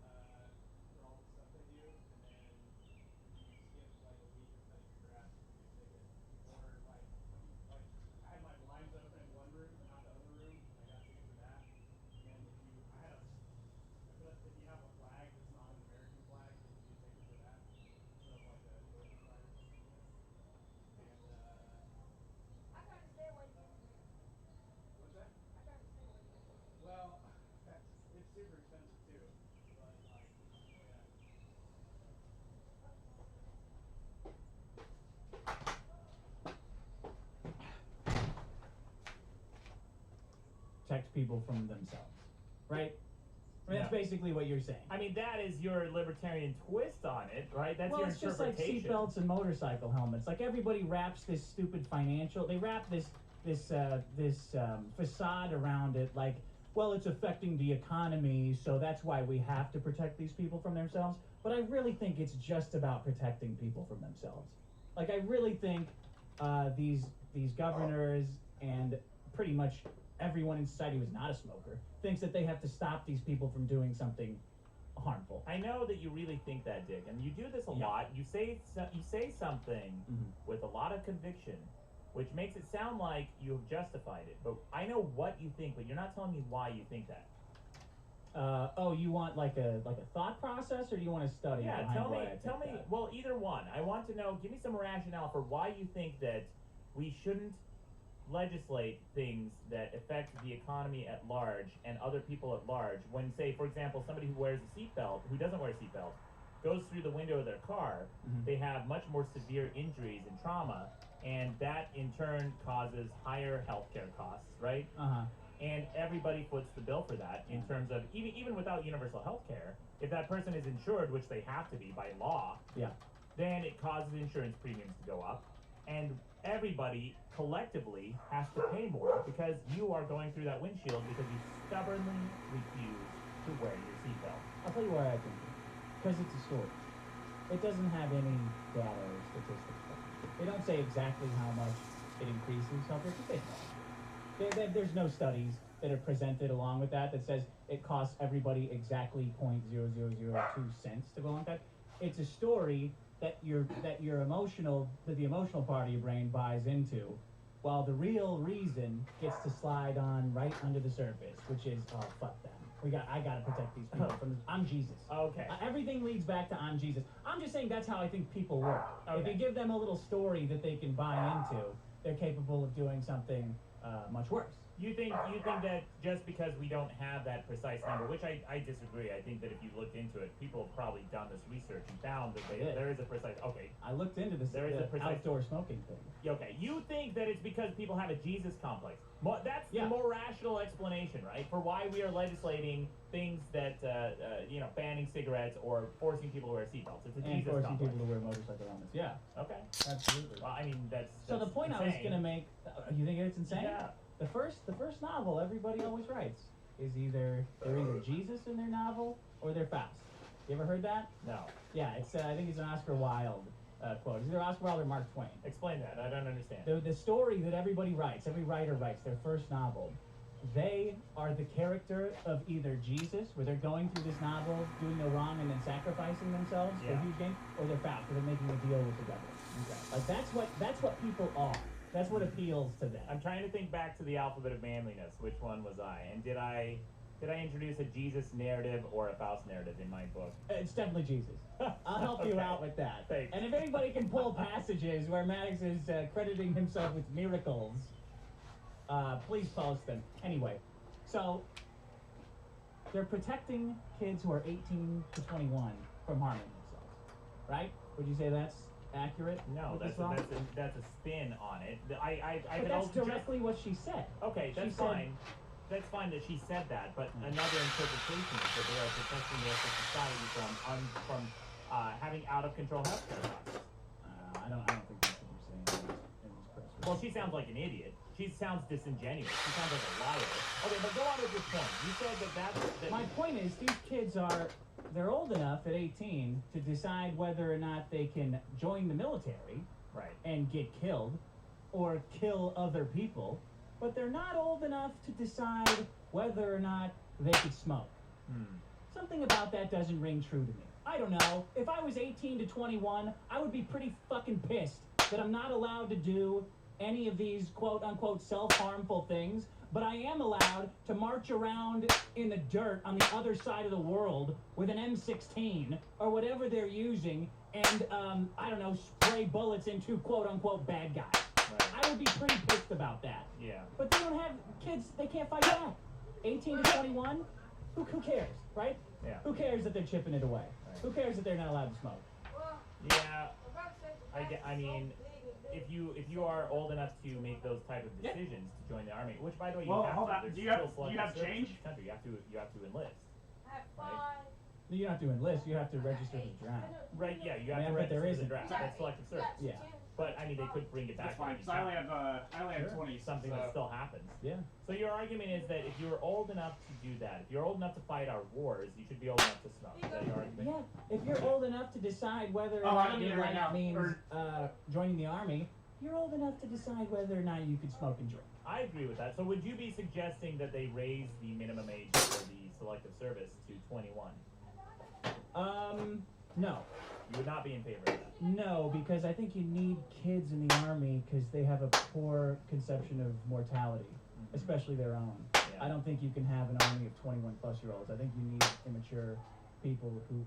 for all the stuff they do, and then if you skip like a week of cutting your grass, you get a ticket. Or like I had my blinds open in one room but not the other room, I got a ticket for that. And if you have a flag that's not an American flag, then you get a ticket for that. So like a Georgia flag or something like that. And what's that? Well, it's super expensive too, but like, yeah. Protect people from themselves, right? I mean, that's basically what you're saying. I mean, that is your libertarian twist on it, right? That's Well, your it's just like interpretation. seatbelts and motorcycle helmets. Like everybody wraps this stupid financial. They wrap this facade around it, like, well, it's affecting the economy, so that's why we have to protect these people from themselves. But I really think it's just about protecting people from themselves. Like, I really think these governors and pretty much everyone in society who's not a smoker thinks that they have to stop these people from doing something harmful. I know that you really think that, Dick, and you do this a lot. You say something with a lot of conviction, which makes it sound like you have justified it. But I know what you think, but you're not telling me why you think that. Oh, you want like a thought process, or do you want to study? Yeah, behind tell why I me. think Tell me. that? Well, either one. I want to know. Give me some rationale for why you think that we shouldn't legislate things that affect the economy at large and other people at large. When, say, for example, somebody who wears a seatbelt, who doesn't wear a seatbelt, goes through the window of their car, they have much more severe injuries and trauma, and that in turn causes higher healthcare costs, right? And everybody foots the bill for that in terms of even without universal health care, if that person is insured, which they have to be by law, then it causes insurance premiums to go up, and everybody collectively has to pay more because you are going through that windshield because you stubbornly refuse to wear your seatbelt. I'll tell you why I think it. Because it's a story. It doesn't have any data or statistics. They don't say exactly how much it increases healthcare. There's no studies that are presented along with that says it costs everybody exactly 0.0002 cents to go on that. It's a story that the emotional part of your brain buys into, while the real reason gets to slide on right under the surface, which is, oh, fuck them. I gotta protect these people from this. I'm Jesus. Okay. Everything leads back to I'm Jesus. I'm just saying that's how I think people work. Okay. If you give them a little story that they can buy into, they're capable of doing something much worse. You think that just because we don't have that precise number, which I disagree. I think that if you looked into it, people have probably done this research and found that there is a precise. Okay. I looked into this. There is a precise outdoor smoking thing. Okay. You think that it's because people have a Jesus complex. That's the more rational explanation, right? For why we are legislating things that banning cigarettes or forcing people to wear seatbelts. It's a and Jesus forcing complex. people to wear motorcycle helmets. Yeah. Okay. Absolutely. Well, I mean that's So the point insane. I was gonna make. You think it's insane? Yeah. The first novel everybody always writes is they're either Jesus in their novel or they're Faust. You ever heard that? No. Yeah, it's I think it's an Oscar Wilde quote. It's either Oscar Wilde or Mark Twain. Explain that. I don't understand. The story that everybody writes, every writer writes, their first novel, they are the character of either Jesus, where they're going through this novel, doing no wrong, and then sacrificing themselves for a huge gain, or they're Faust, where they're making a deal with the devil. Okay. Like that's what people are. That's what appeals to them. I'm trying to think back to the alphabet of manliness. Which one was I? And did I introduce a Jesus narrative or a Faust narrative in my book? It's definitely Jesus. I'll help you Okay. out with that. Thanks. And if anybody can pull passages where Maddox is crediting himself with miracles, please post them. Anyway, so they're protecting kids who are 18 to 21 from harming themselves, right? Would you say that's accurate? No, with that's this law? a spin on it. I But could that's also directly what she said. okay, that's She said- fine. That's fine that she said that, but another interpretation is that they are protecting the rest of society from having out of control healthcare costs. I don't think that's what you're saying in this press release. Well, she sounds like an idiot. She sounds disingenuous. She sounds like a liar. Okay, but go on with your point. You said that My point is, these kids they're old enough at 18 to decide whether or not they can join the military right. and get killed or kill other people, but they're not old enough to decide whether or not they could smoke. Something about that doesn't ring true to me. I don't know. If I was 18 to 21, I would be pretty fucking pissed that I'm not allowed to do any of these quote-unquote self-harmful things, but I am allowed to march around in the dirt on the other side of the world with an M16 or whatever they're using and, I don't know, spray bullets into quote-unquote bad guys. Right. I would be pretty pissed about that. Yeah. But they don't have kids, they can't fight back. 18 to 21, who cares, right? Yeah. Who cares that they're chipping it away? Right. Who cares that they're not allowed to smoke? Yeah. If you are old enough to make those type of decisions to join the army, which by the way you Well, have hold to. on. There's Do you have still selective service change? in this country. You have to enlist. You don't have to enlist, you have to register for the draft. Right? Yeah, you Yeah, have to but there register for the isn't. draft. That's selective service. Yeah. But I mean, they could bring it back. That's fine, to because I only have Sure. 20. something so. that still happens. Yeah. So your argument is that if you're old enough to do that, if you're old enough to fight our wars, you should be old enough to smoke. Is that your argument? Yeah, if you're old enough to decide whether or Oh, I not don't need your it right life now. means joining the army, you're old enough to decide whether or not you can smoke and drink. I agree with that. So would you be suggesting that they raise the minimum age for the selective service to 21? No. You would not be in favor of that. No, because I think you need kids in the army because they have a poor conception of mortality, especially their own. Yeah. I don't think you can have an army of 21-plus-year-olds. I think you need immature people who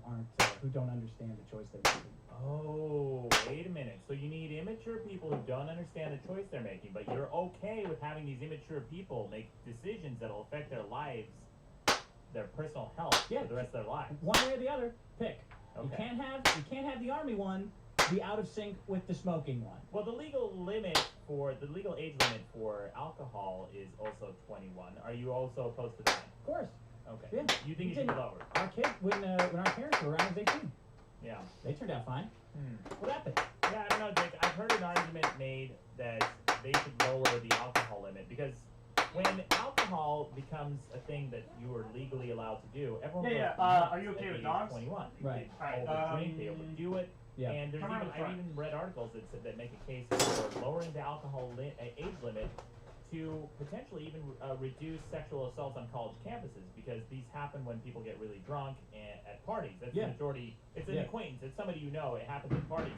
don't understand the choice they're making. Oh, wait a minute. So you need immature people who don't understand the choice they're making, but you're okay with having these immature people make decisions that'll affect their lives, their personal health Yeah. for the rest of their lives. One way or the other, pick. Okay. You can't have the army one be out of sync with the smoking one. Well, the legal age limit for alcohol is also 21. Are you also opposed to that? Of course. Okay. Yeah. You think it should be lower? Our kid, when our parents were around, was 18. Yeah. They turned out fine. What happened? Yeah, I don't know, Jake. I've heard an argument made that they should lower the alcohol limit because when alcohol becomes a thing that you are legally allowed to do, everyone goes nuts are you okay at with the age of dogs? 21. Right. They overdrink, they overdo it. Yeah. And there's Come around even, the I've front. even read articles that make a case for lowering the alcohol age limit to potentially even reduce sexual assaults on college campuses, because these happen when people get really drunk at parties. That's the majority. It's an acquaintance. It's somebody you know. It happens at parties.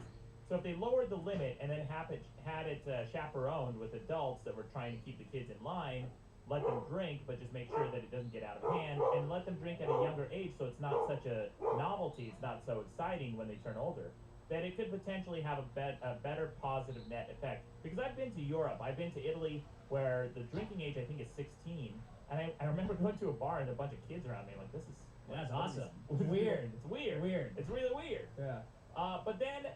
So if they lowered the limit and then had it chaperoned with adults that were trying to keep the kids in line, let them drink, but just make sure that it doesn't get out of hand, and let them drink at a younger age so it's not such a novelty, it's not so exciting when they turn older, that it could potentially have a better positive net effect. Because I've been to Europe, I've been to Italy, where the drinking age I think is 16, and I remember going to a bar and a bunch of kids around me, like, this is... That's awesome. It's Weird. It's weird. Weird. It's really weird. Yeah. But then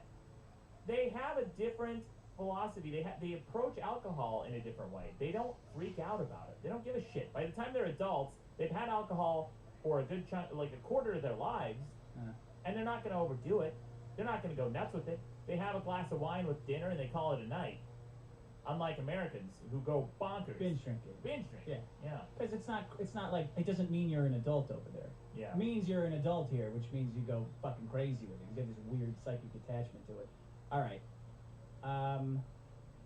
they have a different philosophy. They approach alcohol in a different way. They don't freak out about it. They don't give a shit. By the time they're adults, they've had alcohol for a good chunk, like a quarter of their lives, and they're not going to overdo it. They're not going to go nuts with it. They have a glass of wine with dinner and they call it a night. Unlike Americans who go bonkers. Binge drinking. Binge drinking. Yeah. Because it's not like, it doesn't mean you're an adult over there. Yeah. It means you're an adult here, which means you go fucking crazy with it. You get this weird psychic attachment to it. All right.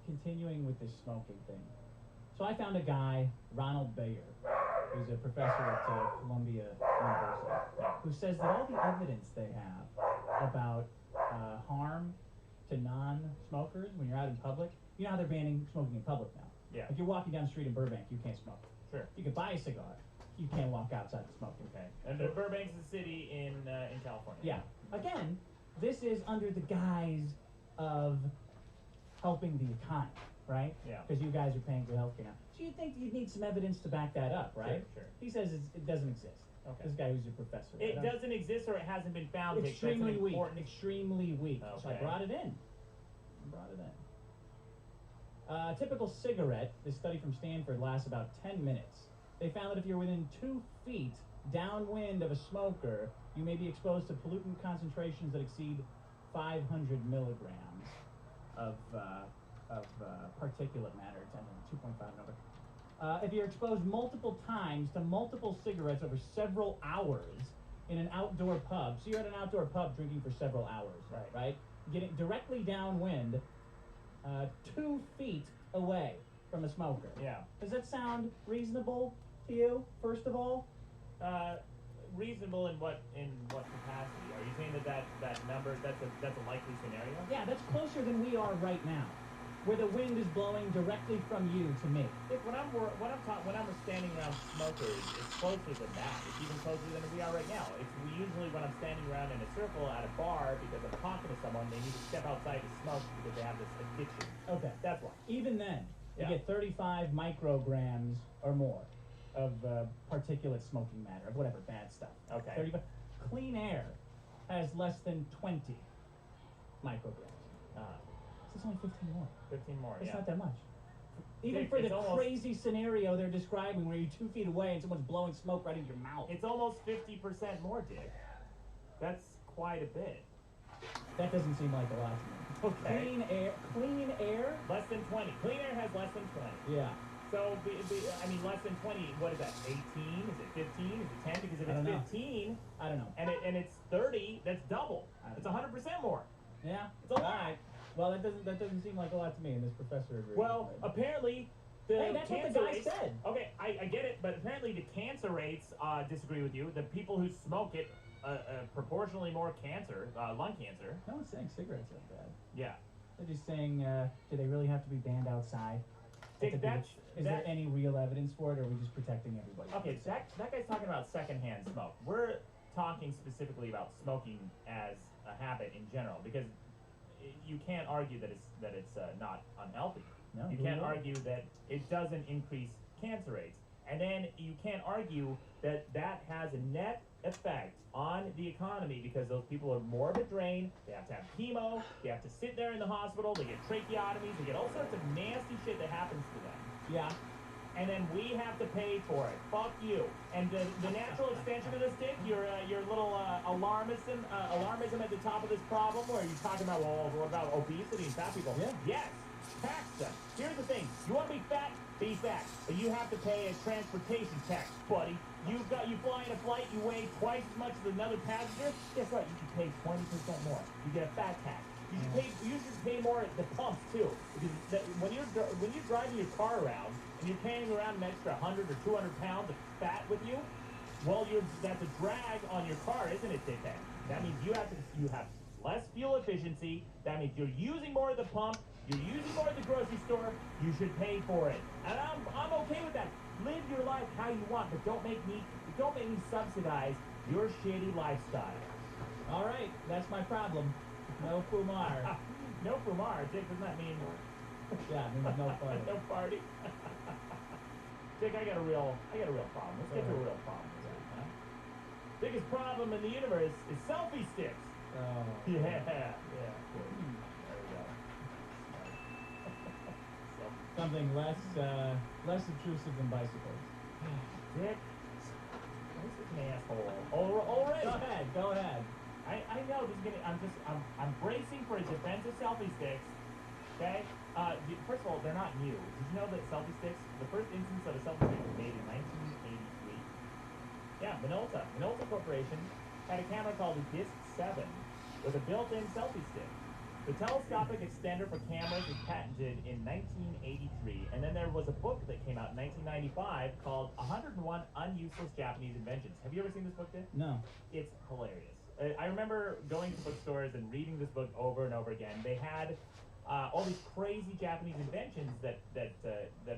Continuing with this smoking thing. So I found a guy, Ronald Bayer, who's a professor at Columbia University, who says that all the evidence they have about harm to non-smokers when you're out in public, you know how they're banning smoking in public now. Yeah. If you're walking down the street in Burbank, you can't smoke. Sure. You can buy a cigar, you can't walk outside and smoke. Okay. And Burbank's a city in California. Yeah. Again, this is under the guise of helping the economy, right? Yeah. Because you guys are paying for healthcare now. So you'd think you'd need some evidence to back that up, right? Sure. He says it doesn't exist. Okay. This guy who's a professor. It doesn't exist, or it hasn't been found. Dick. Extremely That's an weak. important... Extremely weak. So I Okay. brought it in. Typical cigarette, this study from Stanford lasts about 10 minutes. They found that if you're within 2 feet downwind of a smoker, you may be exposed to pollutant concentrations that exceed 500 milligrams of particulate matter. It's 2.5 number. If you're exposed multiple times to multiple cigarettes over several hours in an outdoor pub, so you're at an outdoor pub drinking for several hours, right? Getting directly downwind, 2 feet away from a smoker. Yeah. Does that sound reasonable to you, first of all? Reasonable in what capacity? Are you saying that number, that's a likely scenario? Yeah, that's closer than we are right now, where the wind is blowing directly from you to me. When I'm standing around smokers, it's closer than that. It's even closer than we are right now. Usually when I'm standing around in a circle at a bar because I'm talking to someone, they need to step outside to smoke because they have this addiction. Okay. That's why. Even then, you Yeah. get 35 micrograms or more of particulate smoking matter, of whatever bad stuff. Okay. 35. Clean air has less than 20 micrograms. So it's only 15 more. 15 more, It's yeah. not that much. Even Dick, for it's the almost- crazy scenario they're describing where you're 2 feet away and someone's blowing smoke right into your mouth. It's almost 50% more, Dick. That's quite a bit. That doesn't seem like a lot to me. Okay. Clean air? Less than 20. Clean air has less than 20. Yeah. So, less than 20, what is that, 18? Is it 15? Is it 10? Because if I don't it's know. 15 I don't know. and it's 30, that's double. I don't It's know. 100% more. Yeah. It's a lot. Alright. Well, that doesn't seem like a lot to me, and this professor agrees. Well, apparently the Hey, that's what the cancer guy rates, said. Okay, I get it, but apparently the cancer rates disagree with you. The people who smoke it proportionally more cancer, lung cancer. No one's saying cigarettes are bad. Yeah. They're just saying, do they really have to be banned outside? Dick, Is there any real evidence for it, or are we just protecting everybody? Okay, that guy's talking about secondhand smoke. We're talking specifically about smoking as a habit in general, because you can't argue that it's not unhealthy. No, You can't argue that it doesn't increase cancer rates. And then you can't argue that has a net effect on the economy, because those people are more of a drain. They have to have chemo. They have to sit there in the hospital. They get tracheotomies. They get all sorts of nasty shit that happens to them. Yeah. And then we have to pay for it. Fuck you. And the natural extension of this, Dick, your little alarmism at the top of this problem, where you're talking about, well, what about obesity and fat people? Yeah. Yes. Tax them. Here's the thing. You want to be fat? Be fat. But you have to pay a transportation tax, buddy. You fly in a flight, you weigh twice as much as another passenger. Guess what? You can pay 20% more. You get a fat tax. You should pay more at the pumps too, because when you're driving your car around and you're carrying around an extra 100 or 200 pounds of fat with you, well, that's a drag on your car, isn't it, dickhead? That means you have less fuel efficiency. That means you're using more at the pump. You're using more at the grocery store. You should pay for it, and I'm okay with that. Live your life how you want, but don't make me subsidize your shitty lifestyle. All right, that's my problem. No Fumar. No Fumar. Dick, doesn't that mean? Yeah, it means no party. No party. Dick, I got a real problem. Let's get to a real problem. Huh? Biggest problem in the universe is selfie sticks. Oh. Yeah. There we go. Something less intrusive than bicycles. Dick, this is an asshole. Already. Go ahead. I know this is gonna. I'm bracing for a defense of selfie sticks. Okay. First of all, they're not new. Did you know that selfie sticks? The first instance of a selfie stick was made in 1983. Yeah, Minolta Corporation had a camera called the Disc 7 with a built-in selfie stick. The telescopic extender for cameras was patented in 1983, and then there was a book that came out in 1995 called 101 Unuseless Japanese Inventions. Have you ever seen this book, Dick? No. It's hilarious. I remember going to bookstores and reading this book over and over again. They had all these crazy Japanese inventions that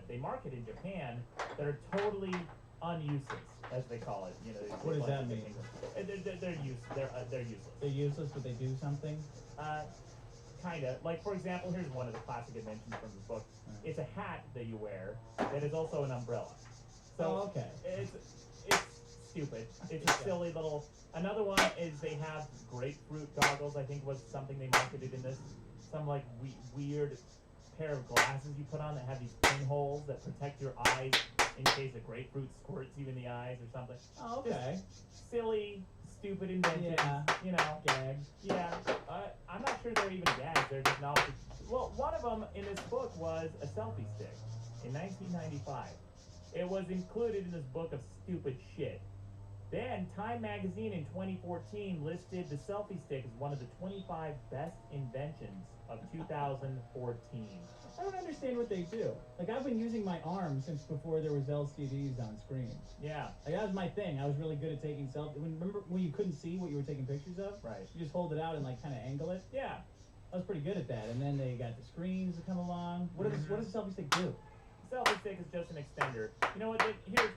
they market in Japan that are totally unuseless, as they call it. You know, What does that mean? They're useless. They're useless, but they do something? Kinda. Like, for example, here's one of the classic inventions from the book. It's a hat that you wear that is also an umbrella. So okay. It's stupid. It's a silly little. Another one is they have grapefruit goggles. I think was something they marketed in this. Some like weird pair of glasses you put on that have these pinholes that protect your eyes in case a grapefruit squirts you in the eyes or something. Oh, okay. Just silly, stupid inventions. Yeah. You know, Gags. Yeah. I'm not sure they're even gags. They're just novelty. Well, one of them in this book was a selfie stick in 1995. It was included in this book of stupid shit. Then Time magazine in 2014 listed the selfie stick as one of the 25 best inventions of 2014. I don't understand what they do. Like, I've been using my arm since before there was LCDs on screens. Yeah. Like, that was my thing. I was really good at taking selfies. Remember when you couldn't see what you were taking pictures of? Right. You just hold it out and, like, kind of angle it? Yeah. I was pretty good at that. And then they got the screens that come along. What does a selfie stick do? Selfie stick is just an extender. You know what?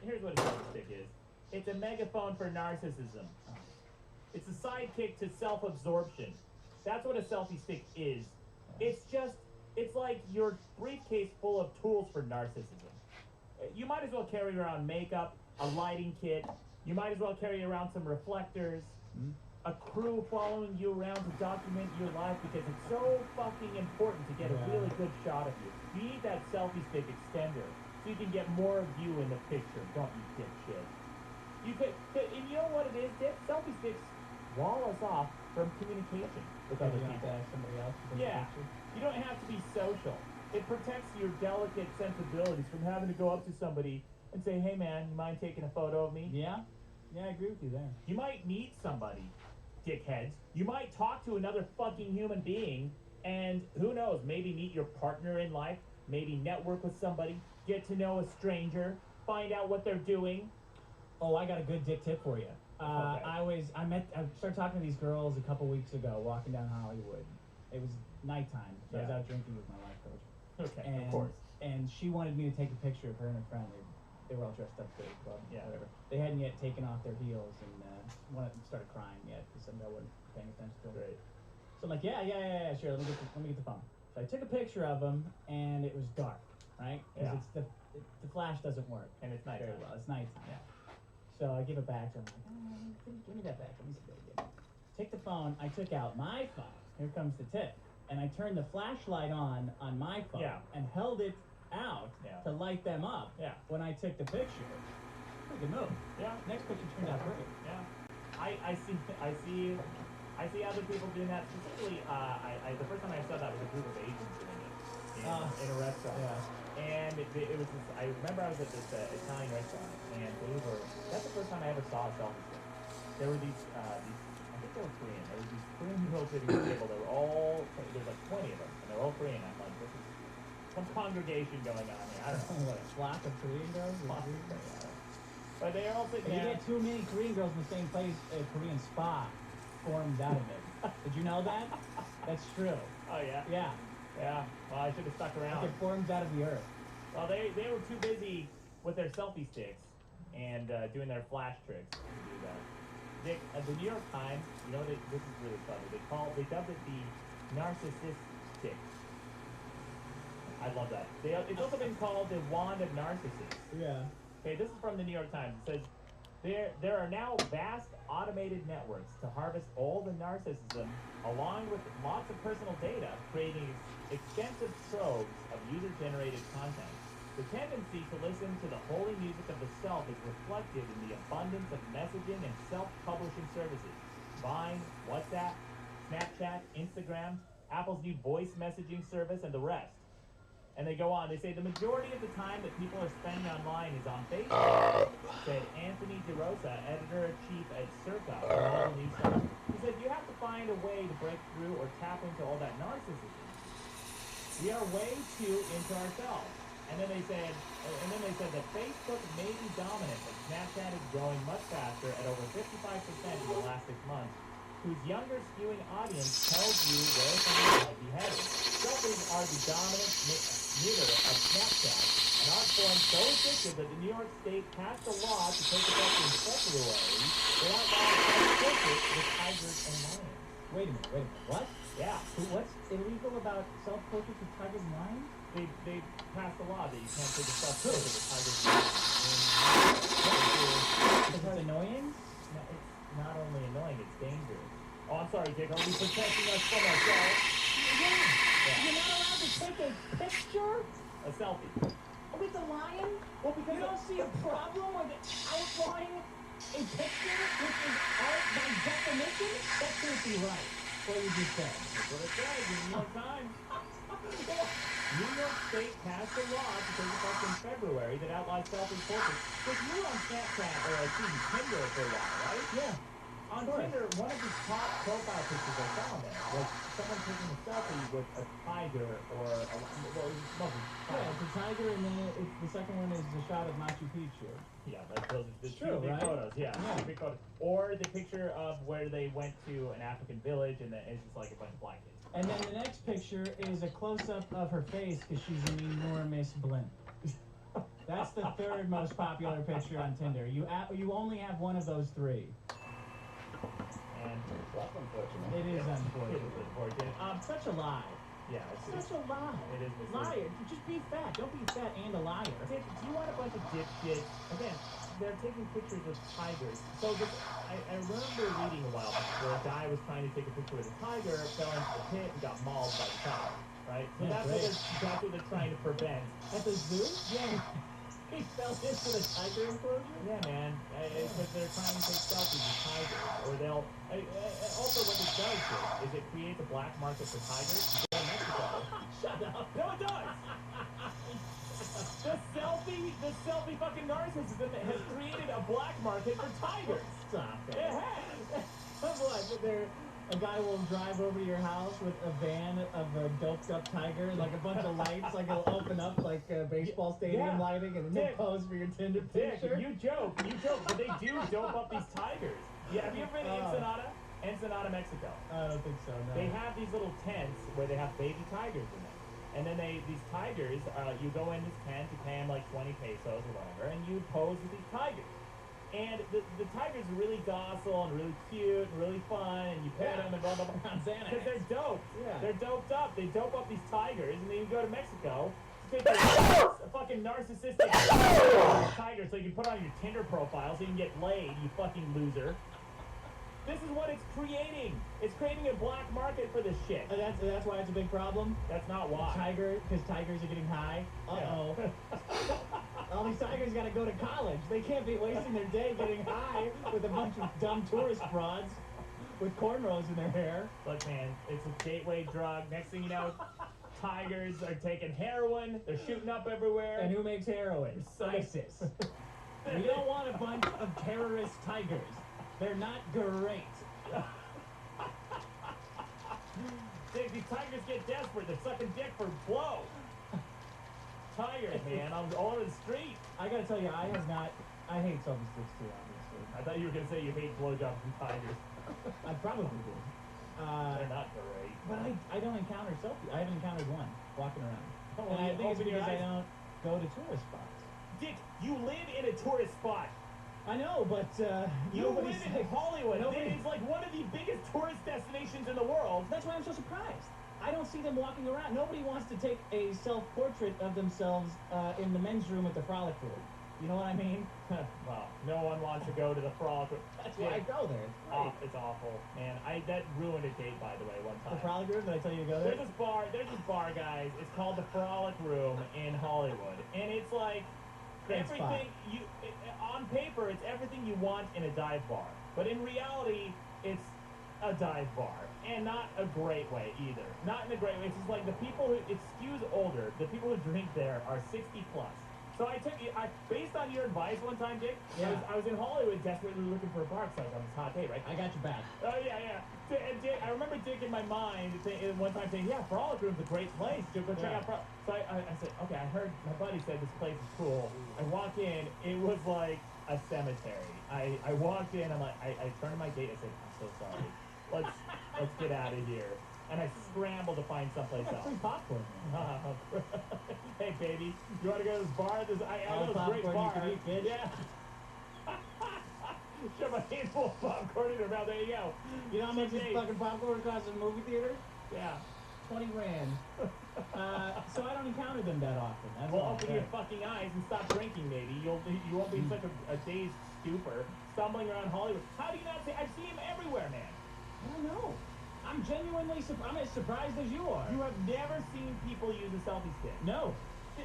Here's what a selfie stick is. It's a megaphone for narcissism. It's a sidekick to self-absorption. That's what a selfie stick is. It's like your briefcase full of tools for narcissism. You might as well carry around makeup, a lighting kit. You might as well carry around some reflectors, a crew following you around to document your life because it's so fucking important to get a really good shot of you. You need that selfie stick extender so you can get more of you in the picture, don't you dipshit? And you know what it is, Dick? Selfie sticks wall us off from communication with other You have to people. ask somebody else to take a Yeah. picture. You don't have to be social. It protects your delicate sensibilities from having to go up to somebody and say, hey man, you mind taking a photo of me? Yeah? Yeah, I agree with you there. You might meet somebody, dickheads. You might talk to another fucking human being, and who knows, maybe meet your partner in life, maybe network with somebody, get to know a stranger, find out what they're doing. Oh, I got a good dick tip for you. Okay. I started talking to these girls a couple weeks ago, walking down Hollywood. It was nighttime, so I was Yeah. out drinking with my life coach. Okay, And, of course. And she wanted me to take a picture of her and her friend. They were all dressed up for the club, Yeah. whatever. They hadn't yet taken off their heels and started crying yet because I wasn't paying attention to them. Great. So I'm like, yeah, sure. Let me get the phone. So I took a picture of them, and it was dark, right? Because Yeah. the flash doesn't work. And it's nighttime. Very well. It's nighttime. Yeah. So I give it back to him. I'm like, give me that back. Let me see that again. Take the phone. I took out my phone. Here comes the tip. And I turned the flashlight on my phone and held it out to light them up when I took the picture. Pretty good move. Yeah. Next picture turned out great. Yeah. I see other people doing that. Specifically, the first time I saw that was a group of Asians doing it in a restaurant. Yeah. And it was this, I remember I was at this Italian restaurant, and that's the first time I ever saw a selfie stick. There were these typical Korean. There was these Korean girls sitting at the table. They were all, there's like 20 of them, and they're all Korean. I'm like, this is some congregation going on here. I don't know. What, a flock of Korean girls? But they're all sitting If you there. get too many Korean girls in the same place, a Korean spa forms out of it. Did you know that? That's true. Oh, yeah? Yeah. Yeah. Well, I should have stuck around. It forms out of the earth. Well, they were too busy with their selfie sticks and doing their flash tricks to do that. Dick, the New York Times, you know, this is really funny. They dubbed it the narcissist stick. I love that. It's also been called the wand of Narcissus. Yeah. Okay, this is from the New York Times. It says, there are now vast automated networks to harvest all the narcissism along with lots of personal data, creating extensive troves of user-generated content. The tendency to listen to the holy music of the self is reflected in the abundance of messaging and self-publishing services. Vine, WhatsApp, Snapchat, Instagram, Apple's new voice messaging service, and the rest. And they go on, they say the majority of the time that people are spending online is on Facebook, said Anthony DeRosa, editor-in-chief at Circa, a mobile news site. He said, you have to find a way to break through or tap into all that narcissism. We are way too into ourselves. And then they said that Facebook may be dominant, but Snapchat is growing much faster at over 55% in the last 6 months, whose younger skewing audience tells you where something might be headed. Selfies are the dominant meter of Snapchat, and are formed so addictive that the New York State passed a law to take effect in February that outlawed self-portraits with tigers and lions. Wait a minute. What? Yeah. What's illegal about self-portraits with tigers and lions? They passed a law that you can't take a self-portrait with tigers and lions. Is that annoying? No, it's not only annoying, it's dangerous. Oh, I'm sorry, Dick. Are we protecting us from ourselves? Yeah. You're not allowed to take a picture A selfie. with a lion? Well, because You don't see a problem with outlawing a picture, which is art by definition? That can't be right. What you just said. that's what it says in the New York Times. New York State passed a law to take effect in February that outlaws selfie portraits. Because you were on Snapchat or Tinder for a while, right? Yeah. On Tinder, one of the top profile pictures I found there was someone taking a selfie with a tiger or a, well, it was mostly Yeah, tiger. it's a tiger, and then the second one is a shot of Machu Picchu. Yeah, those are the True, two big right? photos. Yeah, Yeah. two big photos. Or the picture of where they went to an African village and then it's just like a bunch of black kids. And then the next picture is a close-up of her face because she's an enormous blimp. That's the third most popular picture on Tinder. You only have one of those three. And That's unfortunate. It is it unfortunate. is unfortunate. Such a lie. Yeah, it's Such a lie. It is misleading. Liar. Just be fat. Don't be fat and a liar. Dick, do you want a bunch of dipshits? Again, they're taking pictures of tigers. So I remember reading a while back where a guy was trying to take a picture with a tiger, fell into the pit, and got mauled by the tiger. Right? So Yeah, that's what they're trying to prevent. At the zoo? Yeah. He fell into the tiger enclosure? Yeah, man. Because they're trying to take selfies with tigers, or they'll. Also, what it does is it creates a black market for tigers. You go to Mexico. Shut up. No, it does. The selfie fucking narcissism has created a black market for tigers. Stop it. It has. What? A guy will drive over to your house with a van of a doped up tiger, like a bunch of lights, like it'll open up like a baseball stadium Yeah. lighting, and then Dick. you'll pose for your Tinder Dick, picture. you joke, but they do dope up these tigers. Yeah, have you ever been to Ensenada, Mexico? I don't think so, no. They have these little tents where they have baby tigers in them. And then these tigers, you go in this tent, you pay them like 20 pesos or whatever, and you pose with these tigers. And the tigers are really docile and really cute and really fun, and you pet them and blah, blah, blah. Because they're dope. Yeah. They're doped up. They dope up these tigers, and then you go to Mexico, take a fucking narcissistic tiger so you can put on your Tinder profile so you can get laid, you fucking loser. This is what it's creating. It's creating a black market for this shit. And that's why it's a big problem? That's not why. Because tigers are getting high? Uh-oh. All these tigers gotta go to college. They can't be wasting their day getting high with a bunch of dumb tourist frauds with cornrows in their hair. Look, man, it's a gateway drug. Next thing you know, tigers are taking heroin. They're shooting up everywhere. And who makes heroin? ISIS. We don't want a bunch of terrorist tigers. They're not great. Dick, these tigers get desperate. They're sucking dick for blow. Tigers, man, I'm all over the street. I gotta tell you, I hate selfie sticks too, obviously. I thought you were gonna say you hate blowjobs from tigers. I probably do. They're not great. But I don't encounter selfie. I haven't encountered one walking around. Oh, And I you think it's open your because I eyes. don't go to tourist spots. Dick, you live in a tourist spot. I know, but You nobody's live in Hollywood. nobody- It's like one of the biggest tourist destinations in the world. That's why I'm so surprised. I don't see them walking around. Nobody wants to take a self-portrait of themselves in the men's room at the Frolic Room. You know what I mean? Well, no one wants to go to the frolic. That's why I go there. It's great. It's awful, man. That ruined a date, by the way, one time. The Frolic Room? Did I tell you to go there? There's this bar, guys. It's called the Frolic Room in Hollywood, and it's like Great spot. everything on paper, it's everything you want in a dive bar, but in reality, it's a dive bar, and not a great way either. Not in a great way. It's just like the people who it skews older. The people who drink there are 60 plus. So based on your advice one time, Dick, Yeah. I was in Hollywood desperately looking for a bar because I was on this hot day, right? I got your back. Oh, yeah. And Dick, I remember Dick in my mind one time saying, yeah, Frolic Room's a great place. Go check Yeah. out Frolic. So I said, okay, I heard my buddy said this place is cool. I walk in, it was like a cemetery. I walked in, I turned to my date, I said, I'm so sorry. Let's get out of here. And I scrambled to find someplace I got else. free popcorn. Hey, baby, you want to go to this bar? I All know this great popcorn bar. you can eat, bitch. Yeah. Shove a handful of popcorn in your mouth. There you go. You know how much this Hey. fucking popcorn costs in a movie theater? Yeah. 20 grand. So I don't encounter them that often. That's Well, all I'm open your saying. fucking eyes and stop drinking, maybe. You won't be such a dazed stupor stumbling around Hollywood. How do you not see? I see him everywhere, man. I don't know. I'm genuinely I'm as surprised as you are. You have never seen people use a selfie stick. No.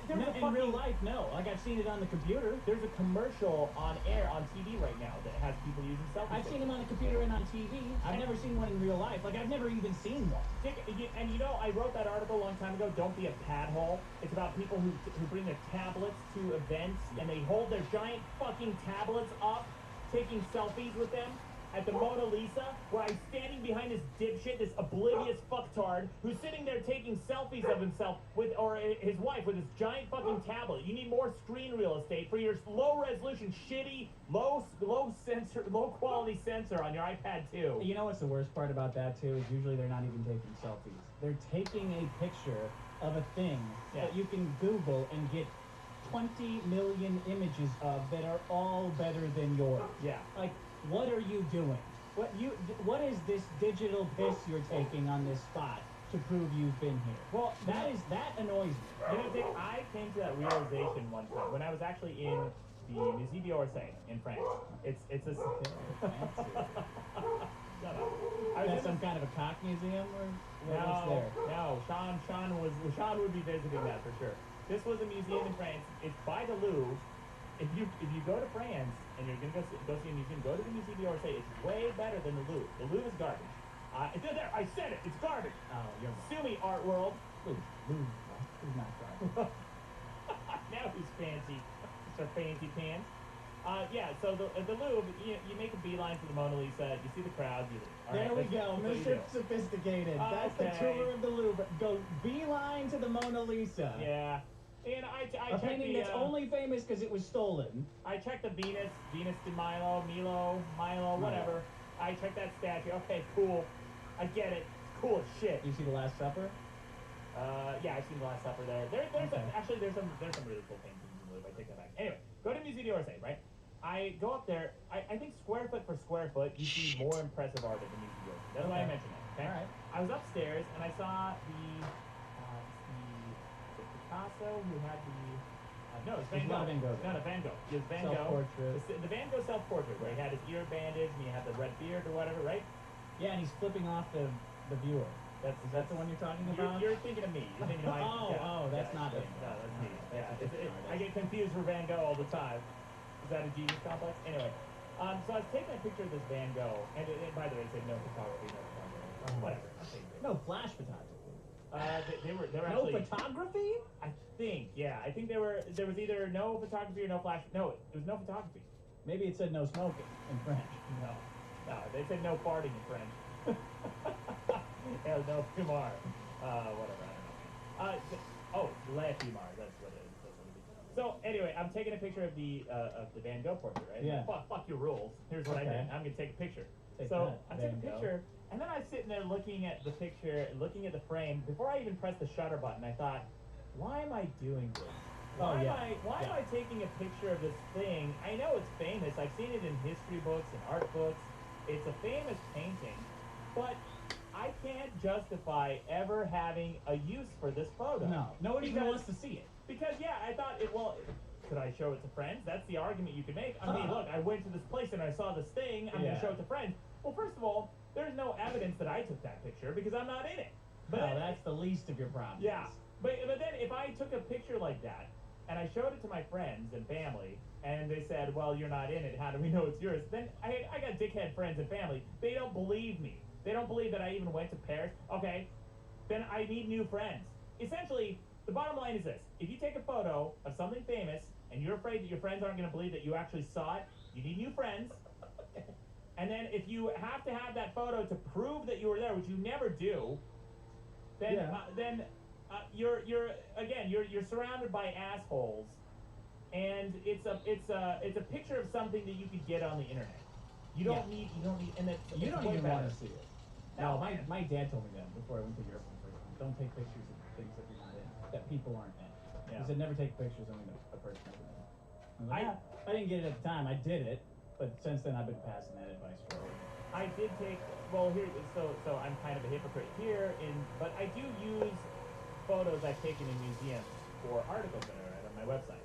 There's No, a in real fucking- life, no. Like, I've seen it on the computer. There's a commercial on air on TV right now that has people using selfie I've sticks. seen them on the computer and on TV. I've never seen one in real life. Like, I've never even seen one. Dick, and you know, I wrote that article a long time ago, Don't Be a Pad Hole. It's about people who bring their tablets to events, and they hold their giant fucking tablets up, taking selfies with them at the Mona Lisa, where I'm standing behind this dipshit, this oblivious fucktard, who's sitting there taking selfies of himself or his wife with this giant fucking tablet. You need more screen real estate for your low-resolution, shitty, low quality sensor on your iPad 2. You know what's the worst part about that, too, is usually they're not even taking selfies. They're taking a picture of a thing that you can Google and get 20 million images of that are all better than yours. Yeah. Like, what are you doing? What is this digital piss you're taking on this spot to prove you've been here? Well, that annoys me. You know, Dick, I came to that realization one time when I was actually in the Musée d'Orsay in France. It's a... Fancy. Shut up. I was That's in some kind of a cock museum or what's No, there? no. Sean would be visiting that for sure. This was a museum in France. It's by the Louvre. If you go to France and you're gonna go see a museum, go to the Musée d'Orsay. It's way better than the Louvre. The Louvre is garbage. There, I said it. It's garbage. Oh, you're Sue me, art world. Who's not garbage? Now who's fancy? Mr. Fancy Pants. Yeah, so the Louvre, you make a beeline to the Mona Lisa, you see the crowd, There we go, Mr. Sophisticated. That's the Okay. tour of the Louvre. Go beeline to the Mona Lisa. Yeah. And I A checked painting the, that's only famous because it was stolen. I checked the Venus de Milo, whatever. I checked that statue. Okay, cool. I get it. Cool as shit. You see the Last Supper? Yeah, I've seen the Last Supper there. There's some really cool paintings in the Louvre. I take that back. Anyway, go to Musée d'Orsay, right? I go up there. I think square foot for square foot, you see more impressive art at the Musée d'Orsay. That's why I Okay. mentioned that. Okay. All right. I was upstairs and I saw the Picasso who had the. No, it's Van There's a lot Gogh. of Van Gogh. No, Van Gogh. It was Van Gogh. Self-portrait. The Van Gogh self-portrait where he had his ear bandaged and he had the red beard or whatever, right? Yeah, and he's flipping off the viewer. Is that the one you're talking about? You're thinking of me. You're thinking of my. That's not that's, Van No, Gogh. that's me. Alright, Yeah, that's a different I artist. get confused for Van Gogh all the time. Is that a genius complex? Anyway, so I was taking a picture of this Van Gogh, and by the way, it said no photography, no photography. Whatever. I'll take it. No, flash photography. They were No actually. photography? I think, yeah. I think there was either no photography or no flash. No, it was no photography. Maybe it said no smoking in French. No, they said no farting in French. El no fumar. Whatever, I don't know. Le fumar, that's what it is. That's what it is. So, anyway, I'm taking a picture of the Van Gogh portrait, right? Yeah. Fuck your rules. Here's what I Okay. did. I'm gonna take a picture. Take So, that, I took a Van Gogh. picture, and then I was sitting there looking at the picture, looking at the frame. Before I even pressed the shutter button, I thought, why am I doing this? Why am I taking a picture of this thing? I know it's famous. I've seen it in history books and art books. It's a famous painting, but I can't justify ever having a use for this photo. No, nobody even Because- wants to see it. Because I thought could I show it to friends? That's the argument you could make. I mean, look, I went to this place and I saw this thing. I'm gonna show it to friends. Well, first of all, there's no evidence that I took that picture because I'm not in it. But No, then- that's the least of your problems. yeah. But then if I took a picture like that and I showed it to my friends and family and they said, well, you're not in it, how do we know it's yours? Then I got dickhead friends and family. They don't believe me. They don't believe that I even went to Paris. Okay, then I need new friends. Essentially, the bottom line is this. If you take a photo of something famous and you're afraid that your friends aren't going to believe that you actually saw it, you need new friends. And then if you have to have that photo to prove that you were there, which you never do, then you're surrounded by assholes, and it's a picture of something that you could get on the internet. You don't need, and it's You don't way even better. want to see it. No, No, my dad told me that before I went to Europe for the first time. Don't take pictures of things that you're not in, that people aren't in. Yeah. He said never take pictures of a person that's in. I was like, I- I didn't get it at the time. I did it, but since then I've been passing that advice forward. I did take so I'm kind of a hypocrite here but I do use photos I've taken in museums for articles that are on my website.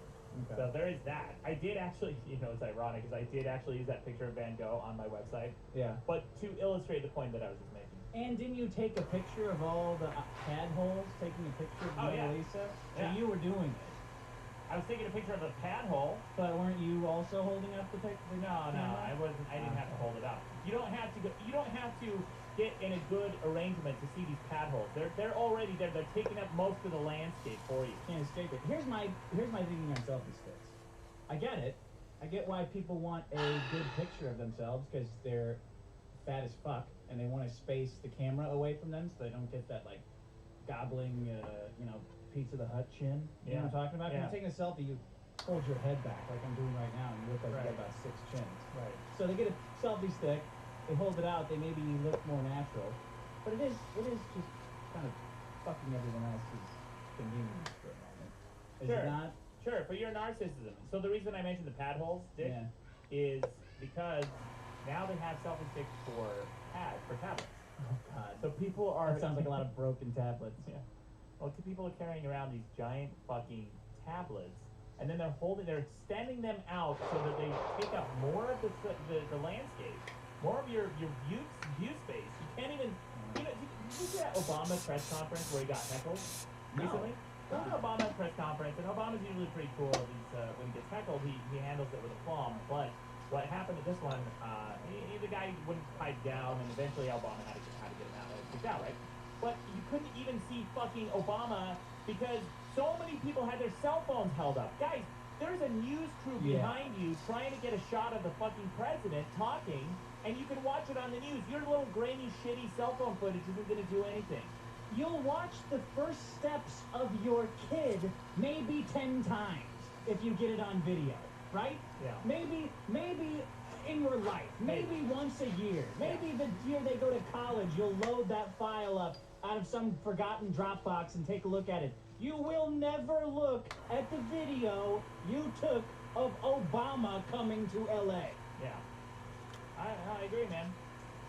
Okay. So there is that. I did actually, it's ironic because I did actually use that picture of Van Gogh on my website, Yeah. but to illustrate the point that I was just making. And didn't you take a picture of all the pad holes? Taking a picture of Oh, Mona yeah. Lisa? So Yeah. you were doing it. I was taking a picture of a pad hole. But weren't you also holding up the picture? No, I wasn't. I didn't have to hold it up. You don't have to go. You don't have to get in a good arrangement to see these pad holes. They're already there. They're taking up most of the landscape for you. Can't escape it. Here's my thinking on selfie sticks. I get it. I get why people want a good picture of themselves because they're fat as fuck and they want to space the camera away from them so they don't get that like gobbling, Pizza the Hut chin. You know what I'm talking about? Yeah. When you're taking a selfie, you hold your head back like I'm doing right now, and you look like you Right. got about 6 chins. Right. So they get a selfie stick, they hold it out, they maybe look more natural, but it is just kind of fucking everyone else's convenience for a moment. Is Sure. it not? Sure, for your narcissism. So the reason I mentioned the pad holes, Dick, Yeah. is because now they have selfie sticks for tablets. Oh God. So people are. That sounds like a lot of broken tablets. Yeah. Well, people are carrying around these giant fucking tablets, and then they're extending them out so that they take up more of the landscape, more of your view space. You can't even. Did you see that Obama press conference where he got heckled No. recently? Go to Obama's press conference, and Obama's usually pretty cool. When he gets heckled, he handles it with aplomb. But what happened at this one, the guy wouldn't pipe down, and eventually Obama had to get him out. Kicked out, right? But you couldn't even see fucking Obama because so many people had their cell phones held up. Guys, there's a news crew behind you trying to get a shot of the fucking president talking, and you can watch it on the news. Your little grainy, shitty cell phone footage isn't going to do anything. You'll watch the first steps of your kid maybe 10 times if you get it on video, right? Yeah. Maybe in your life, maybe once a year, maybe the year they go to college, you'll load that file up out of some forgotten Dropbox and take a look at it. You will never look at the video you took of Obama coming to LA. Yeah. I agree, man.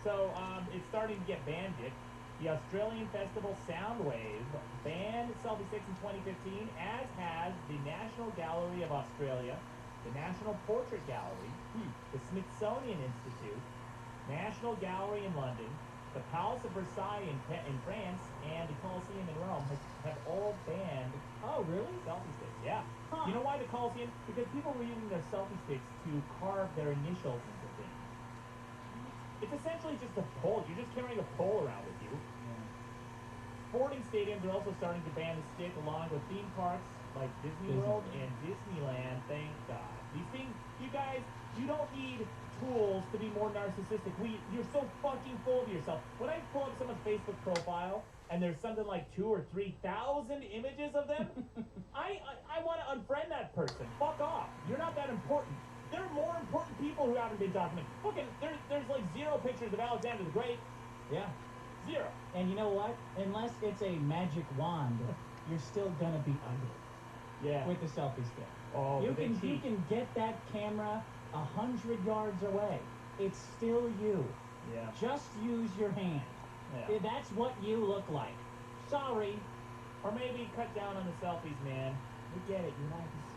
So, it's starting to get banned, Dick. The Australian festival Soundwave banned selfie sticks in 2015, as has the National Gallery of Australia, the National Portrait Gallery, the Smithsonian Institute, National Gallery in London, the Palace of Versailles in France, and the Colosseum in Rome have all banned Oh, really? selfie sticks. Yeah. Huh. You know why the Colosseum? Because people were using their selfie sticks to carve their initials into things. It's essentially just a pole. You're just carrying a pole around with you. Sporting stadiums are also starting to ban the stick along with theme parks like Disney World and Disneyland. Thank God. These things, you guys, You don't need tools to be more narcissistic. You're so fucking full of yourself. When I pull up someone's Facebook profile and there's something like 2,000 or 3,000 images of them, I want to unfriend that person. Fuck off. You're not that important. There are more important people who haven't been documented. Fucking, there's like 0 pictures of Alexander the Great. Yeah. 0. And you know what? Unless it's a magic wand, you're still gonna be ugly Yeah. with the selfie stick. Oh, You but they can cheat. get that camera 100 yards away. It's still you. Yeah. Just use your hand. Yeah. That's what you look like. Sorry. Or maybe cut down on the selfies, man. We get it. Your life is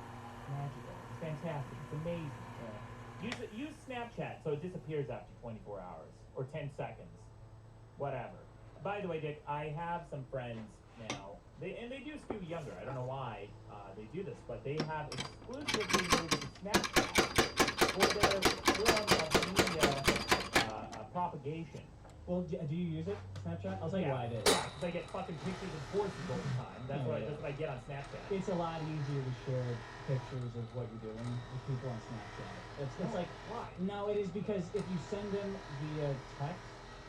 magical. It's fantastic. It's amazing. Use Snapchat so it disappears after 24 hours or 10 seconds. Whatever. By the way, Dick, I have some friends now. They do skew younger. I don't know why they do this, but they have exclusively moved to Snapchat for their form of media propagation. Well, do you use it, Snapchat? I'll tell you why I did. Yeah, because I get fucking pictures of horses all the time. That's what I get on Snapchat. It's a lot easier to share pictures of what you're doing with people on Snapchat. It's like, why? no, it is because if you send them via text,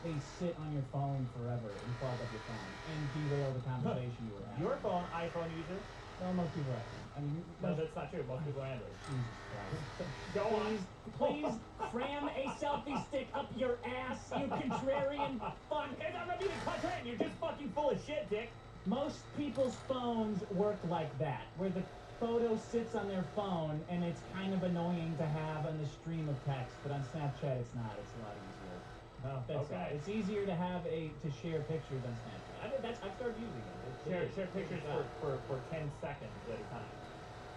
they sit on your phone forever and clog up your phone and derail the conversation you were having. Your phone, iPhone user? Well, most people are. I mean, No, that's not true. Most people are Android. Jesus Christ. Go on. Please cram a selfie stick up your ass, you contrarian fuck. I'm not being contrarian. You're just fucking full of shit, Dick. Most people's phones work like that, where the photo sits on their phone and it's kind of annoying to have on the stream of text, but on Snapchat it's not. It's a lot easier. Oh, That's okay. all. It's easier to have to share pictures on Snapchat. I've started using it. Share pictures for 10 seconds at a time.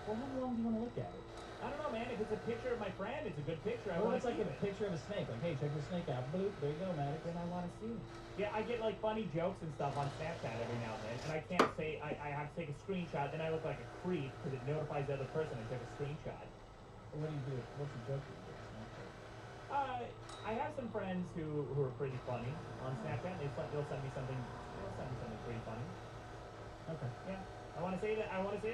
Well, how long do you want to look at it? I don't know, man. If it's a picture of my friend, it's a good picture. I Well, want it's to like see a it. picture of a snake. Like, hey, check the snake out. Bloop, there you go, Maddox. Then I want to see it. Yeah, I get like funny jokes and stuff on Snapchat every now and then, and I can't say I have to take a screenshot. Then I look like a creep because it notifies the other person I took a screenshot. What do you do? What's the joke you do? Snapchat? I have some friends who are pretty funny on Snapchat. They'll send me something. They'll send me something pretty funny. Okay. Yeah. I want to say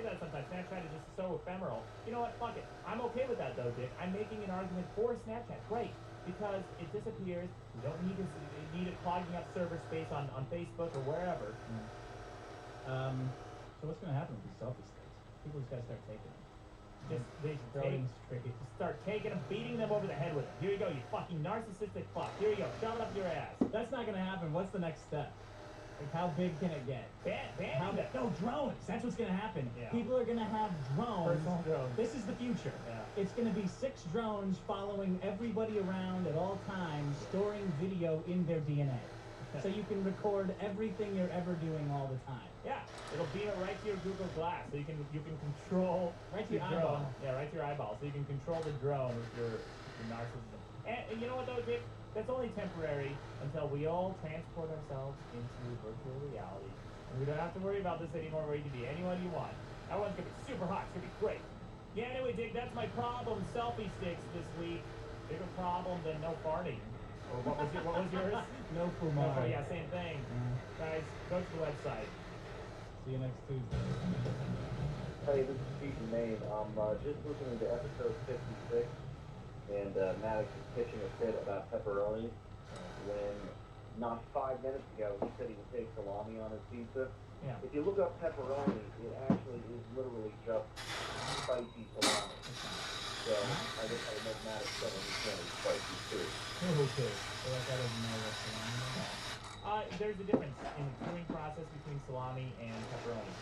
that sometimes. Snapchat is just so ephemeral. You know what? Fuck it. I'm okay with that though, Dick. I'm making an argument for Snapchat. Great. Because it disappears. You don't need it clogging up server space on Facebook or wherever. So what's going to happen with these selfie sticks? People just got to start taking them. They start taking them, beating them over the head with it. Here you go, you fucking narcissistic fuck. Here you go, shove it up your ass. That's not going to happen. What's the next step? Like, how big can it get? No, drones. That's what's going to happen. Yeah. People are going to have drones. Personal drones. This is the future. Yeah. It's going to be 6 drones following everybody around at all times, storing video in their DNA. So you can record everything you're ever doing all the time. Yeah, it'll beam it right to your Google Glass, so you can control Right to the your drone. eyeball. Yeah, right to your eyeball, so you can control the drone with your narcissism. And you know what though, Dick? That's only temporary until we all transport ourselves into virtual reality, and we don't have to worry about this anymore. Where you can be anyone you want. That one's gonna be super hot. It's gonna be great. Yeah. Anyway, Dick, that's my problem. Selfie sticks this week. Bigger problem than no farting. Or what was yours? No Oh, Kumar. yeah, same thing. Guys, go to the website. See you next Tuesday. Hey, this is Pete in Maine. I'm just listening to episode 56, and Maddox is pitching a fit about pepperoni when not 5 minutes ago he said he would take salami on his pizza. Yeah. If you look up pepperoni, it actually is literally just spicy salami. So I guess I would make Maddox something he's going to be spicy too. Okay. So that guy doesn't know what's going on. There's a difference in the curing process between salami and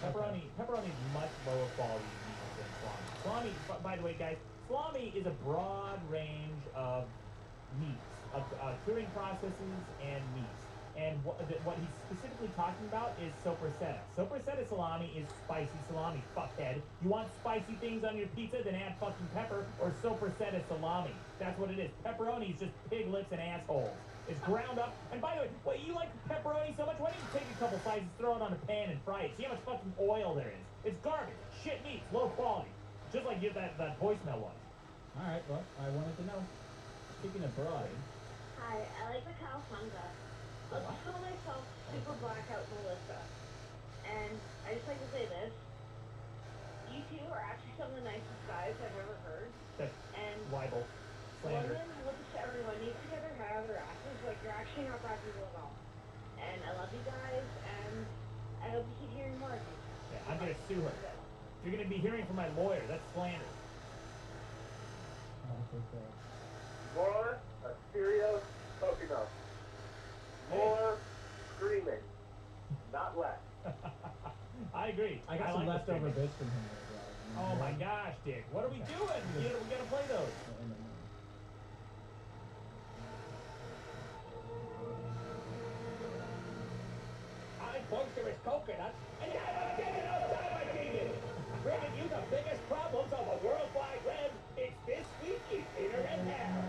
pepperoni. Pepperoni is much lower quality meat than salami. Salami, by the way, guys, salami is a broad range of meats, of curing processes and meats. And what he's specifically talking about is sopressata. Sopressata salami is spicy salami, fuckhead. You want spicy things on your pizza, then add fucking pepper or sopressata salami. That's what it is. Pepperoni is just pig lips and assholes. It's ground up. And by the way, what, you like pepperoni so much? Why don't you take a couple slices, throw it on a pan and fry it? See how much fucking oil there is. It's garbage. Shit meat. It's low quality. Just like that voicemail was. All right, well, I wanted to know. Speaking of broad, Hi, I like the cowabunga. I'll just call myself Super Blackout Melissa. And I just like to say this. You two are actually some of the nicest guys I've ever heard. That's And libel. slander. Women look to everyone needs to get their hair out of their asses like you're actually not practicing at all. And I love you guys, and I hope you keep hearing more of me. Yeah, I'm gonna sue her. You're gonna be hearing from my lawyer. That's slander. Oh, that's okay. More Asterios Poconos. More screaming, not less. I agree. I got some like the leftover screaming. bits from him there, guys. Oh my gosh, Dick. What are we doing? We gotta play those. I'm boisterous coconut, and I haven't taken enough time, I David. Bringing you the biggest problems on the World Wide Web. It's This Week in Internet Hell.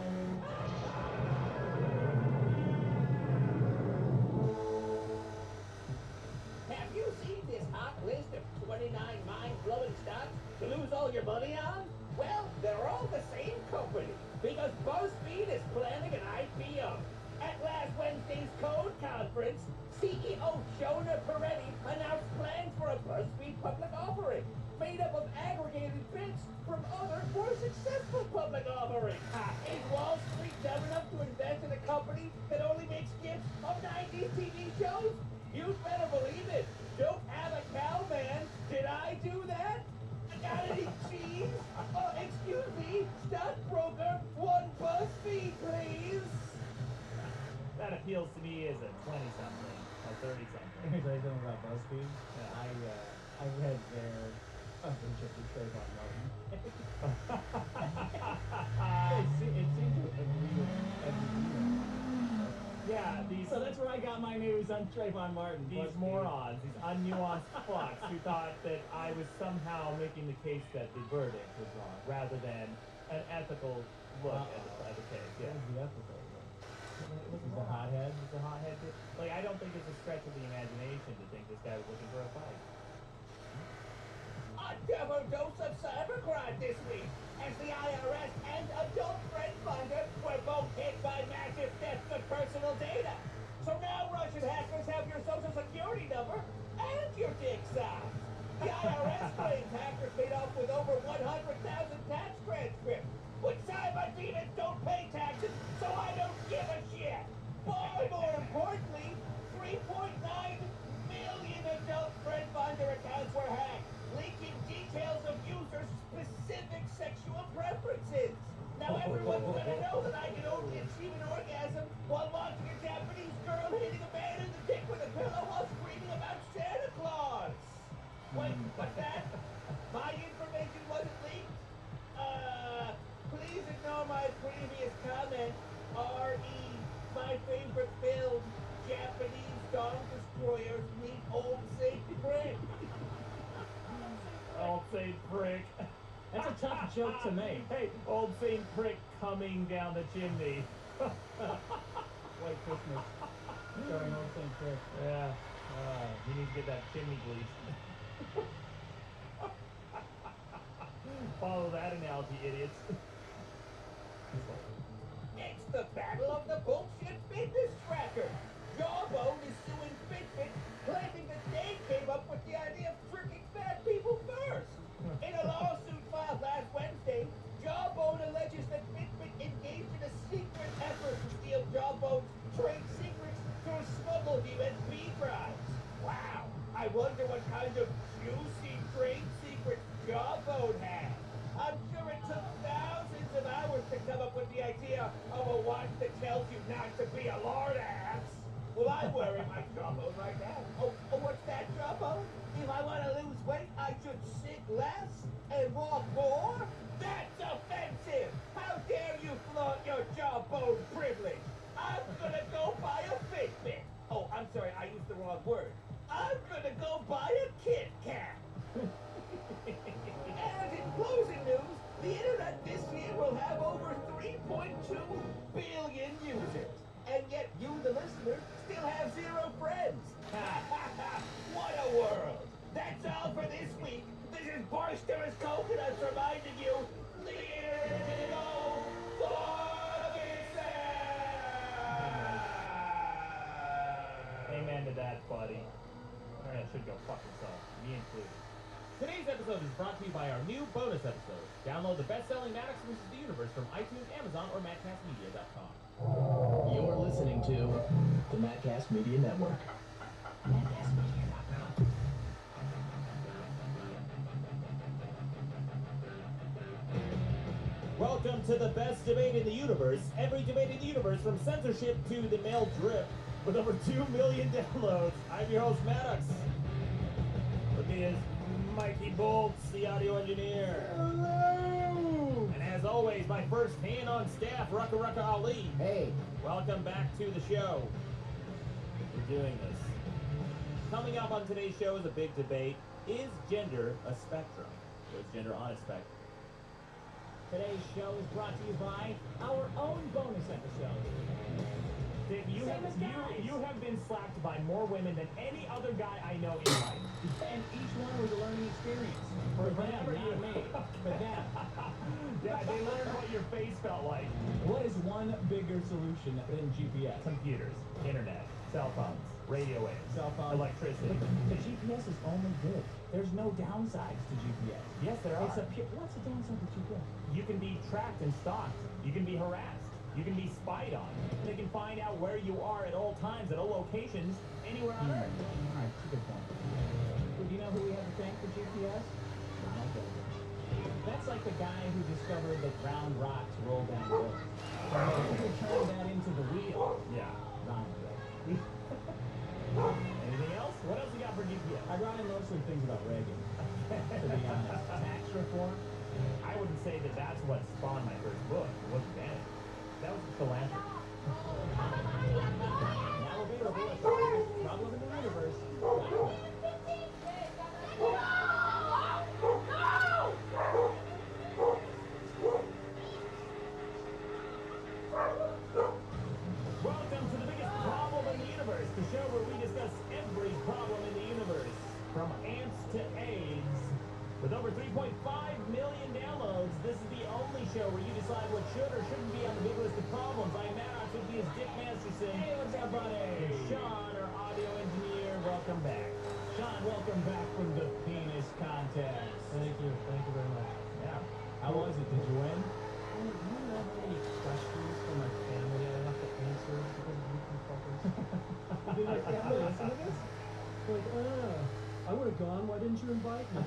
Have you seen this hot list of 29 mind-blowing stocks to lose all your money on? Well, they're all the same company, because BuzzFeed is planning an IPO. At last Wednesday's Code Conference, CEO Jonah Peretti announced plans for a BuzzFeed public offering, made up of aggregated bids from other, more successful public offerings. Is Wall Street dumb enough to invest in a company that only makes gifts of 90s TV shows? You'd better believe it. Don't have a cow, man. Did I do that? Got any cheese? Oh, excuse me, stockbroker, one BuzzFeed, please. That appeals to me as a 20-something, or 30-something. Let me tell you something about BuzzFeed. Yeah. I read their coverage of the Trayvon Martin. it seemed to agree with every email. Yeah, So that's where I got my news on Trayvon Martin. these BuzzFeed. morons, these unnuanced fucks who thought that I was somehow making the case that the verdict was wrong, rather than an ethical look at the case. What Yeah. was the ethical one? It was He's a hothead. He's a hothead. Like, I don't think it's a stretch of the imagination to think this guy was looking for a fight. A double dose of cybercrime this week, as the IRS and Adult Friend Finder were both hit by massive theft of personal data. So now Russian hackers have your social security number and your dick size. The IRS claims hackers made off with over 100,000 tax transcripts. But cyber demons don't pay taxes, so I don't give a shit. Far more importantly, 3.9 million Adult Friend Finder accounts were hacked, leaking details of users' specific sexual preferences. Now everyone's gonna know that I can only achieve an orgasm while watching a Japanese girl hitting a man in the dick with a pillow while screaming about Santa Claus. Wait, what's that? My information wasn't leaked? Please ignore my previous comment. R.E. My favorite film, Japanese Dog Destroyers meet Old Saint Prick. Old Saint Prick. That's a tough joke to make. Hey, Old Saint Prick coming down the chimney. White Christmas. Starring Old St. Chris. Yeah. You need to get that chimney bleached. Follow that analogy, idiots. It's the battle of the bullshit fitness tracker. Jawbone is suing Fitbit, claiming that they came up with the idea of tricking fat people first. In a lawsuit filed last Wednesday, Jawbone alleges that Fitbit engaged in a secret effort to steal Jawbone's trade secrets through smuggled USB drives. Wow, I wonder what kind of juicy trade secrets Jawbone had. I'm sure it took thousands of hours to come up with the idea of a watch that tells you not to be a lard ass. Well, I'm wearing my Jawbone right now. Oh, what's that, Jawbone? If I want to lose weight, I should sit less and walk more? That's offensive! How dare you flaunt your Jawbone privilege? I'm gonna go buy a Fitbit. Oh, I'm sorry, I used the wrong word. I'm gonna go buy a Kit Kat. And in closing news, the internet this year will have over 3.2 billion users. And yet you, the listener, still have 0 friends. What a world. That's all for this week. This is Boisterous Coconuts reminding you, the internet is all fucking sad. Amen to that, buddy. Internet should go fuck itself. Me included. Today's episode is brought to you by our new bonus episode. Download the best-selling Maddox vs. the Universe from iTunes, Amazon, or MadcastMedia.com. You're listening to the Madcast Media Network. MadcastMedia.com. Welcome to the best debate in the universe. Every debate in the universe, from censorship to the male drip, with over 2 million downloads. I'm your host, Maddox. With me is Mikey Bolts, the audio engineer. Hello! And as always, my first hand on staff, Rucka Ali. Hey. Welcome back to the show. We're doing this. Coming up on today's show is a big debate. Is gender a spectrum? Or is gender on a spectrum? Today's show is brought to you by our own bonus episode. Dick, you have been slapped by more women than any other guy I know in life. And each one was a learning experience. For them, not me. For them. Yeah, they learned what your face felt like. What is one bigger solution than GPS? Computers, internet, cell phones, radio waves, Cell phone. electricity. But the GPS is only good. There's no downsides to GPS. Yes, there are. What's the downside to GPS? You can be tracked and stalked. You can be harassed. You can be spied on. They can find out where you are at all times, at all locations, anywhere on Earth. All right, that's a good point. Well, do you know who we have to thank for GPS? Ronald Reagan. That's like the guy who discovered that round rocks roll down hills. Who turned that into the wheel? Yeah. Ronald Reagan. Anything else? What else you got for GPS? I brought in mostly things about Reagan, to be honest. Tax reform. I wouldn't say that that's what spawned my first book. It wasn't that. That was philanthropy. Now available at the biggest problem in the universe. Welcome to the biggest problem in the universe, the show where we discuss every problem in the universe, from ants to AIDS. With over 3.5 million downloads, this is the only show where you decide what should or shouldn't be on the big list of problems. I'm Maddox, with me is Dick Masterson. Hey, what's up, buddy? And Sean, our audio engineer. Welcome back. Sean, welcome back from the penis contest. Thank you very much. Yeah. How was it? Did you win? Do you know how many questions from my family I have to answer because of you fuckers? Did my family listen to this? Like, I would have gone. Why didn't you invite me?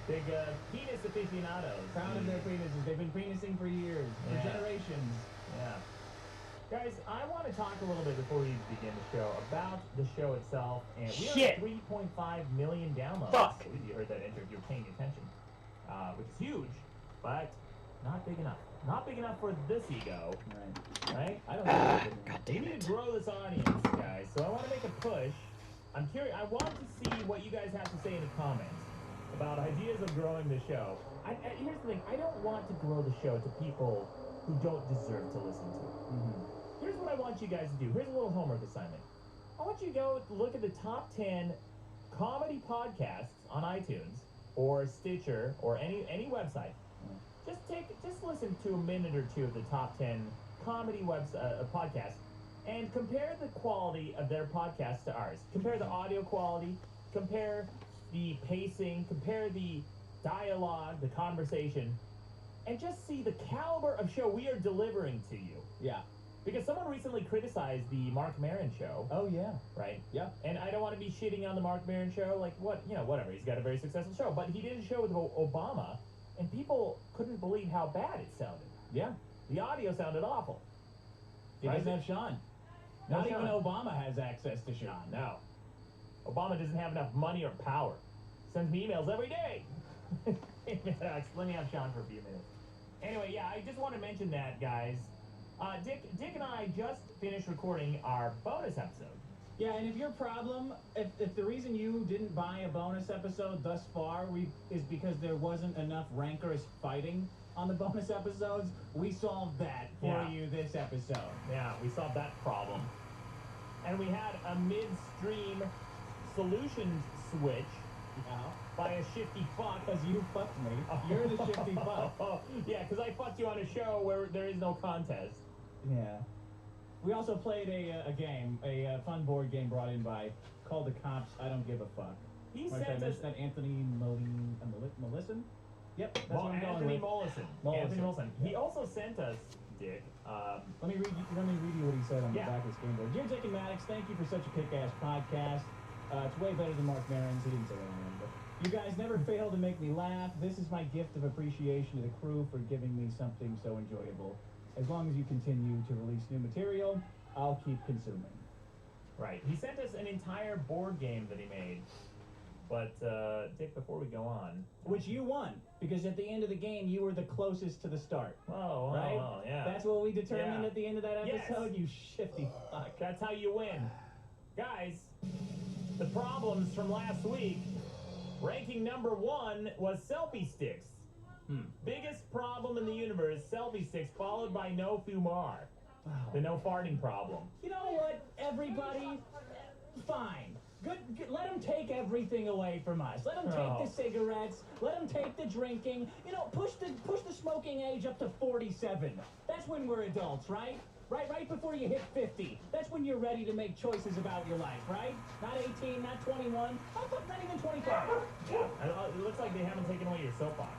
Big penis aficionados. Proud of their penises. They've been penising for years, for Yeah. generations. Yeah. Guys, I want to talk a little bit before we begin the show about the show itself. And we are at 3.5 million downloads. Fuck. I believe you heard that intro if you're paying attention. Which is huge, but not big enough. Not big enough for this ego, Right. right? I don't know. God We need to grow this audience, guys. So I want to make a push. I'm curious. I want to see what you guys have to say in the comments about ideas of growing the show. Here's the thing. I don't want to grow the show to people who don't deserve to listen to it. Mm-hmm. Here's what I want you guys to do. Here's a little homework assignment. I want you to go look at the top 10 comedy podcasts on iTunes or Stitcher or any website. Just listen to a minute or two of the top 10 comedy podcasts and compare the quality of their podcast to ours. Compare the audio quality, compare the pacing, compare the dialogue, the conversation, and just see the caliber of show we are delivering to you. Yeah. Because someone recently criticized the Mark Maron show, Oh, yeah. right? Yeah. And I don't want to be shitting on the Mark Maron show, like whatever. He's got a very successful show, but he did a show with Obama, and people couldn't believe how bad it sounded. Yeah. The audio sounded awful. He Right? doesn't have Sean. No Not even Sean. Obama has access to Sean. No. Obama doesn't have enough money or power. Sends me emails every day. Let me have Sean for a few minutes. Anyway, yeah, I just want to mention that, guys. Dick and I just finished recording our bonus episode. Yeah, and if your problem, if the reason you didn't buy a bonus episode thus far is because there wasn't enough rancorous fighting on the bonus episodes, we solved that for Yeah. you this episode. Yeah, we solved that problem. And we had a midstream solution switch Yeah. by a shifty fuck. Because you fucked me. You're the shifty fuck. Yeah, because I fucked you on a show where there is no contest. Yeah. We also played a game, a fun board game brought in by called The Cops I Don't Give a Fuck. He Like sent us that Anthony Mollison? Yep, that's what I'm going Anthony with. Mollison. Mollison. Anthony Mollison. He Yeah. also sent us, Dick. Let me read you what he said on Yeah. the back of this game board. Dear Dick and Maddox, thank you for such a kick-ass podcast. It's way better than Mark Maron's. He didn't say anything, but you guys never fail to make me laugh. This is my gift of appreciation to the crew for giving me something so enjoyable. As long as you continue to release new material, I'll keep consuming. Right. He sent us an entire board game that he made. But, Dick, before we go on... Which you won, because at the end of the game, you were the closest to the start. Oh, right? Oh, yeah. That's what we determined Yeah. at the end of that episode, Yes. you shifty fuck. That's how you win. Guys, the problems from last week. Ranking number 1 was selfie sticks. Biggest problem in the universe, selfie sticks, followed by no fumar. Wow. The no farting problem. You know what, everybody? Fine. Good. Let them take everything away from us. Let them take the cigarettes. Let them take the drinking. You know, push the smoking age up to 47. That's when we're adults, right? Right before you hit 50. That's when you're ready to make choices about your life, right? Not 18, not 21. Oh, fuck, not even 25. Yeah. It looks like they haven't taken away your soapbox.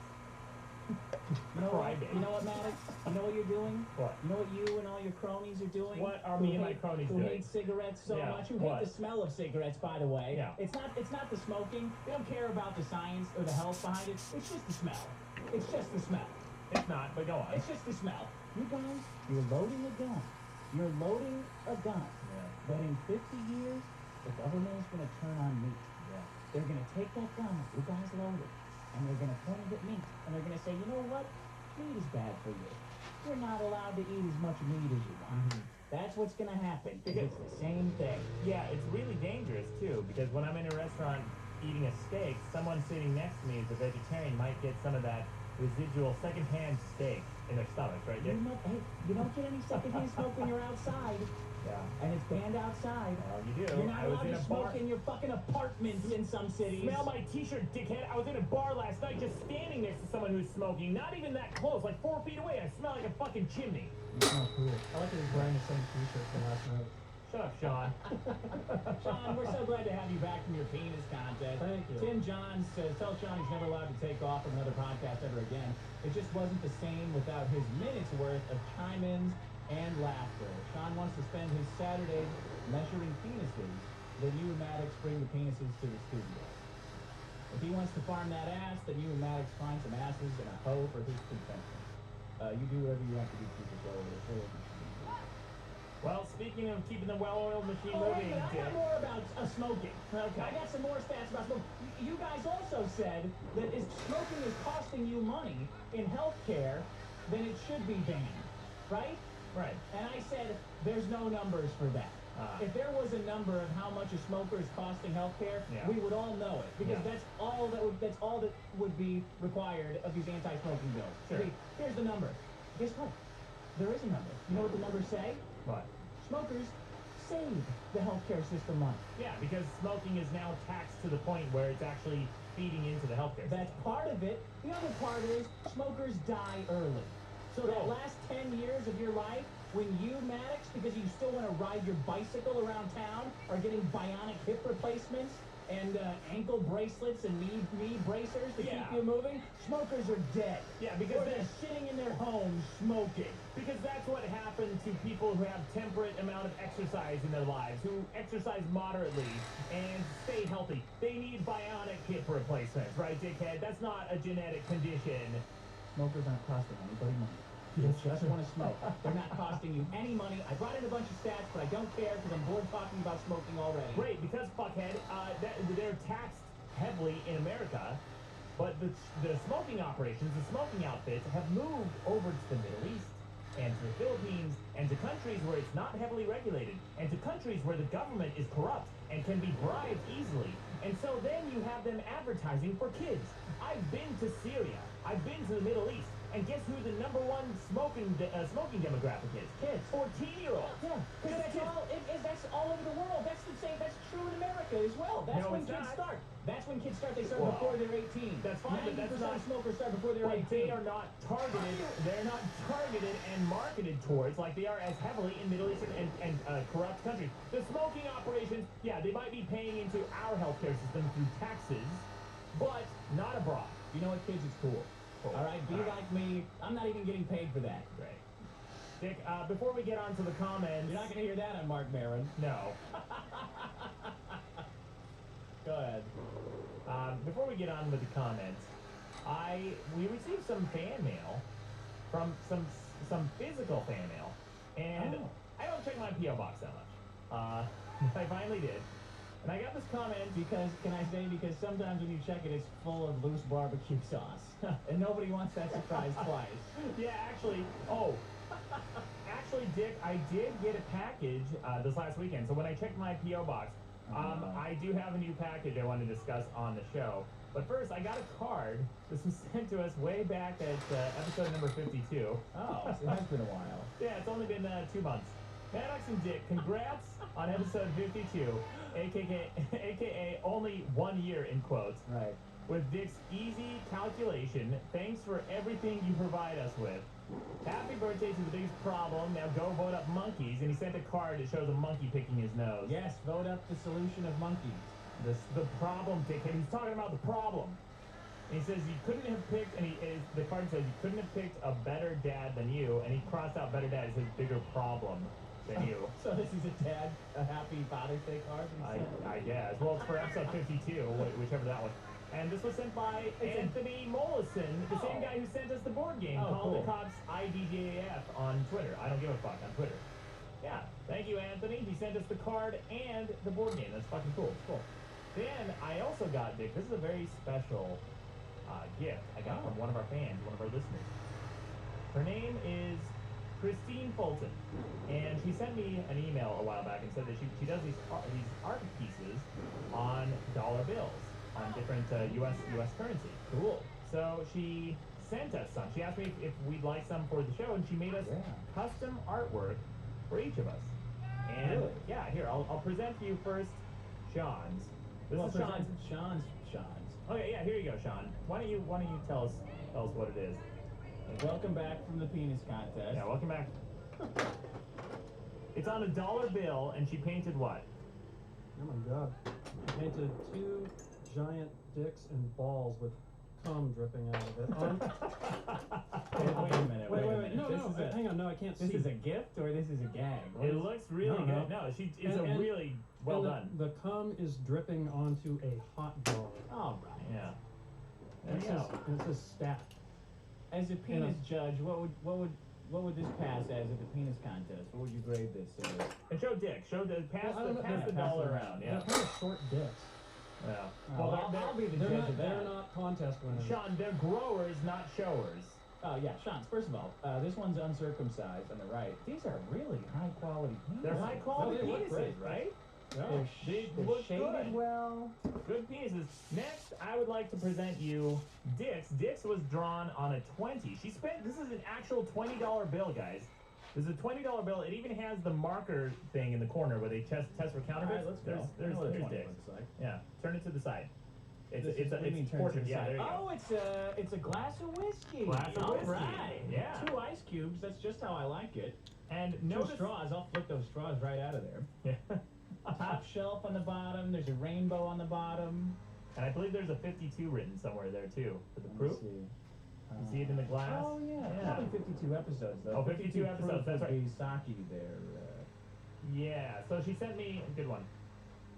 You know what, Maddox? You know what you're doing? What? You know what you and all your cronies are doing? What are me and my cronies who doing? hate cigarettes so Yeah, much, who what? hate the smell of cigarettes, by the way. Yeah. It's not the smoking. They don't care about the science or the health behind it. It's just the smell. It's just the smell. It's not, but go on. It's just the smell. You guys, you're loading a gun. You're loading a gun. Yeah. But in 50 years, the government is going to turn on meat. Yeah. They're going to take that gun that you guys loaded, and they're going to point it at meat. And they're going to say, you know what? Meat is bad for you. You're not allowed to eat as much meat as you want. That's what's going to happen. Because it's the same thing. Yeah, it's really dangerous, too, because when I'm in a restaurant eating a steak, someone sitting next to me as a vegetarian might get some of that residual secondhand steak in their stomachs, right, Dick? You don't get any secondhand smoke when you're outside. Yeah. And it's banned outside. Well, you do. You're not I was allowed in to a smoke bar. in your fucking apartments in some cities. Smell my t-shirt, dickhead. I was in a bar last night just standing next to someone who's smoking. Not even that close, like 4 feet away. I smell like a fucking chimney. You smell cool. I like that he's wearing the same t-shirt from last night. Shut up, Sean. Sean, we're so glad to have you back from your penis contest. Thank you. Tim John says, tell Sean he's never allowed to take off from another podcast ever again. It just wasn't the same without his minutes worth of chime-ins and laughter. Sean wants to spend his Saturdays measuring penises. Then you and Maddox bring the penises to the studio. If he wants to farm that ass, then you and Maddox find some asses and a hoe for his consumption. You do whatever you have to do to keep the show over. Well, speaking of keeping the well-oiled machine Oh, moving, I Dick. got more about smoking. Okay. I got some more stats about smoking. You guys also said that if smoking is costing you money in healthcare, then it should be banned, right? Right. And I said there's no numbers for that. If there was a number of how much a smoker is costing healthcare, Yeah. we would all know it because Yeah. that's all that would be required of these anti-smoking bills. Sure. See, here's the number. Guess what? There is a number. You know what the numbers say? What? Smokers save the healthcare system money. Yeah, because smoking is now taxed to the point where it's actually feeding into the healthcare system. That's part of it. The other part is smokers die early. So that last 10 years of your life, when you, Maddox, because you still want to ride your bicycle around town, are getting bionic hip replacements and ankle bracelets and knee bracers to keep you moving, smokers are dead. Yeah, because or they're sitting in their homes smoking. Because that's what happened to people who have temperate amount of exercise in their lives, who exercise moderately and stay healthy. They need bionic hip replacements, right, dickhead? That's not a genetic condition. Smokers aren't costing anybody money. You just want to smoke. They're not costing you any money. I brought in a bunch of stats, but I don't care because I'm bored talking about smoking already. Great, because, fuckhead, they're taxed heavily in America, but the smoking operations, the smoking outfits, have moved over to the Middle East and to the Philippines and to countries where it's not heavily regulated and to countries where the government is corrupt and can be bribed easily. And so then you have them advertising for kids. I've been to Syria. I've been to the Middle East. And guess who the number one smoking demographic is? Kids. 14-years-olds. Yeah, because that's all over the world. That's the same. That's true in America. as well. That's No, when it's kids not. start. That's when kids start. They start Well, before they're 18. that's fine, but that's 90% not- of smokers start before they're Like, 18. they are not targeted. They're not targeted and marketed towards like they are as heavily in Middle Eastern and corrupt countries. The smoking operations, yeah, they might be paying into our healthcare system through taxes, but not abroad. You know what, kids? It's cool. Cool. All right, be All right. like me. I'm not even getting paid for that. Great. Dick, before we get on to the comments, You're not going to hear that on Mark Maron. no. Go ahead. Before we get on with the comments, we received some fan mail from some physical fan mail, and Oh. I don't check my PO box that much. I finally did, and I got this comment. Because, can I say, because sometimes when you check it, it's full of loose barbecue sauce. And nobody wants that surprise twice. Yeah, actually, Dick, I did get a package this last weekend. So when I checked my PO box, I do have a new package I want to discuss on the show. But first, I got a card. This was sent to us way back at episode number 52. Oh, it has been a while. Yeah, it's only been 2 months. Maddox and Dick, congrats on episode 52, aka only 1 year in quotes. Right. With Dick's easy calculation, thanks for everything you provide us with. Happy birthday to the biggest problem. Now go vote up monkeys. And he sent a card that shows a monkey picking his nose. Yes, vote up the solution of monkeys. The problem, Dick. And he's talking about the problem. And he says you couldn't have picked, and the card says you couldn't have picked a better dad than you. And he crossed out better dad as his bigger problem than you. So this is a happy Father's Day card? I guess. Well, it's for episode 52, whichever that was. And this was sent by Anthony Mollison, the same guy who sent us the board game called The Cops IDJAF on Twitter. I don't give a fuck on Twitter. Yeah, thank you, Anthony. He sent us the card and the board game. That's fucking cool. It's cool. Then I also got, Dick, this is a very special gift I got from one of our fans, one of our listeners. Her name is Christine Fulton, and she sent me an email a while back and said that she does these art pieces on dollar bills, on different U.S. currency. Cool. So she sent us some. She asked me if we'd like some for the show, and she made us custom artwork for each of us. And Really? yeah, here I'll present to you first Sean's. This is Sean's. Sean's. Okay, yeah, here you go, Sean. Why don't you tell us what it is? Welcome back from the penis contest. Yeah, welcome back. It's on a dollar bill, and she painted what? Oh my god. Painted 2 giant dicks and balls with cum dripping out of it. Wait a minute. Wait. No, This no, is a- hang on. No, I can't see. This is a gift or this is a gag? It looks really No, good. no. No, it's And- really well and done. The cum is dripping onto a hot dog. All right. Yeah. There And you it go. says, and it says stat. As a penis judge, what would this pass as at the penis contest? What would you grade this as? And show Dick. Pass Well, I don't know- the pass dollar it around. Yeah. They're kind of short dicks. Yeah. Well, Well, I'll be the They're judge not, of that. they're not contest winners. Sean, they're growers, not showers. Oh yeah, Sean. First of all, this one's uncircumcised on the right. These are really high quality penises. They're high quality No, they look penises, great. right? Yeah. They They're look shaded good. well. Good penises. Next, I would like to present you Dick's. Dick's was drawn on a 20. This is an actual $20 bill, guys. This is a $20 bill. It even has the marker thing in the corner where they test for counterfeits. All right, let's go. There's I know what a 20 Dick's. looks like. Yeah, turn it to the side. It's What do you mean, turn to portrait. the Yeah, side? there you go. Oh, it's a glass of whiskey. Glass of whiskey. All right. Yeah. 2 ice cubes. That's just how I like it. And 2 notice straws. I'll flick those straws right out of there. Yeah. Top shelf on the bottom. There's a rainbow on the bottom. And I believe there's a 52 written somewhere there too for the Let me proof. see. You see it in the glass? Oh yeah, probably 52 episodes though. Oh, 52 episodes, proof that's would right. be sake there. Yeah. So she sent me a good one.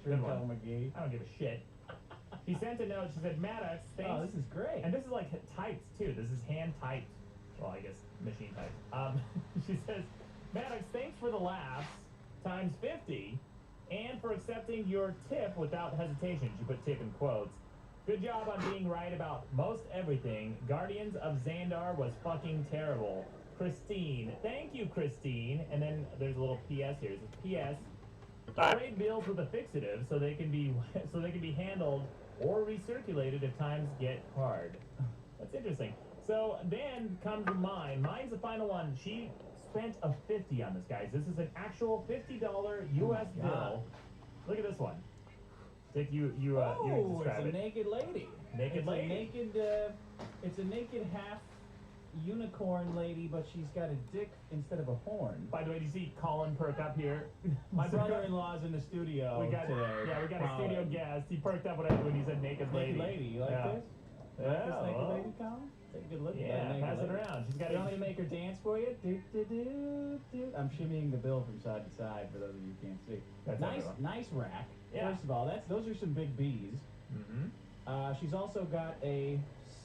Good Trinco one. McGee. I don't give a shit. She sent a note. She said, Maddox, thanks. Oh, this is great. And this is like typed too. This is hand typed. Well, I guess machine typed. She says, Maddox, thanks for the laughs times 50, and for accepting your tip without hesitation. She put tip in quotes. Good job on being right about most everything. Guardians of Xandar was fucking terrible. Christine. Thank you, Christine. And then there's a little PS here. It says PS. Trade bills with a fixative so they can be handled or recirculated if times get hard. That's interesting. So then comes mine. Mine's the final one. She spent a 50 on this, guys. This is an actual $50 US bill. Look at this one. Dick, you Oh, it's describe a it. naked lady. Naked it's lady. A naked, it's a naked half unicorn lady, but she's got a dick instead of a horn. By the way, do you see Colin perk up here? My brother-in-law's in the studio we got today. Yeah, we got a Colin. studio guest. He perked up when you said naked lady. Naked lady, you like Yeah. this? Yeah, Like this naked well, lady, Colin? Take a good look at Yeah, that naked pass it lady. around. She's got You want me to make her dance for you? Do, do, do, do. I'm shimmying the bill from side to side for those of you who can't see. That's Nice, everyone. nice rack. Yeah. First of all, those are some big B's. Mm-hmm. She's also got a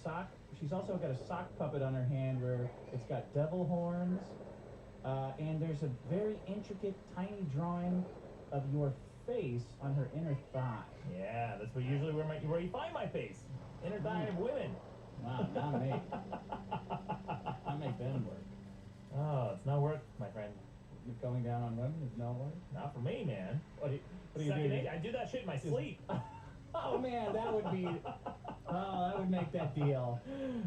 sock. She's also got a sock puppet on her hand where it's got devil horns, and there's a very intricate, tiny drawing of your face on her inner thigh. Yeah, that's usually where you find my face. Inner thigh of women. Wow, not me. I make them work. Oh, it's not work, my friend. You're going down on women is no work. Not for me, man. What do you Second do? nature. I do that shit in my sleep. Oh man, that would be. Oh, that would make that deal.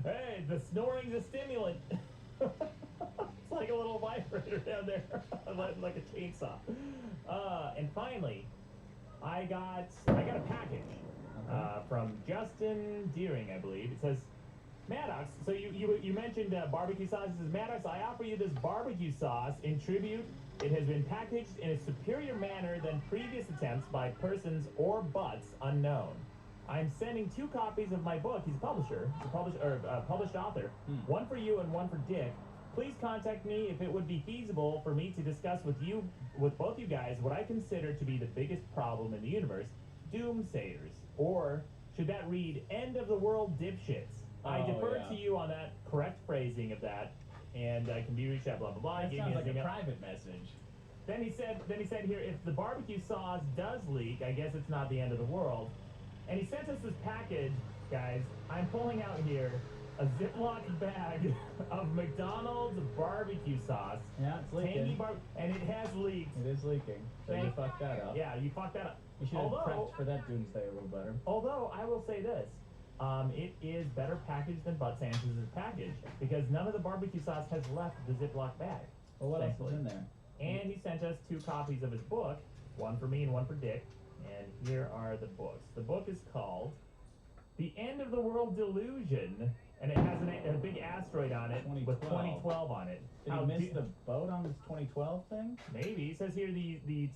Hey, the snoring's a stimulant. It's like a little vibrator down there, like a chainsaw. And finally, I got a package from Justin Deering, I believe. It says, Maddox. So you mentioned barbecue sauce. It says, Maddox, I offer you this barbecue sauce in tribute. It has been packaged in a superior manner than previous attempts by persons or butts unknown. I'm sending 2 copies of my book. He's a publisher. He's a published author. One for you and one for Dick. Please contact me if it would be feasible for me to discuss with both you guys, what I consider to be the biggest problem in the universe, doomsayers. Or should that read end of the world dipshits? I defer to you on that correct phrasing of that, and I can be reached at blah blah blah. That Give sounds me like his a email. private message. Then he said here, if the barbecue sauce does leak, I guess it's not the end of the world. And he sent us this package, guys. I'm pulling out here a Ziploc bag of McDonald's barbecue sauce. Yeah, it's leaking. And it has leaked. It is leaking. So you fucked that up. Yeah, you fucked that up. You should have prepped for that doomsday a little better. Although I will say this, it is better packaged than Butt Sands' package because none of the barbecue sauce has left the Ziploc bag. Well, what else thankfully. is in there? And he sent us 2 copies of his book, one for me and one for Dick. And here are the books. The book is called The End of the World Delusion, and it has a big asteroid on it with 2012 on it. Did he miss the boat on this 2012 thing? Maybe. It says here the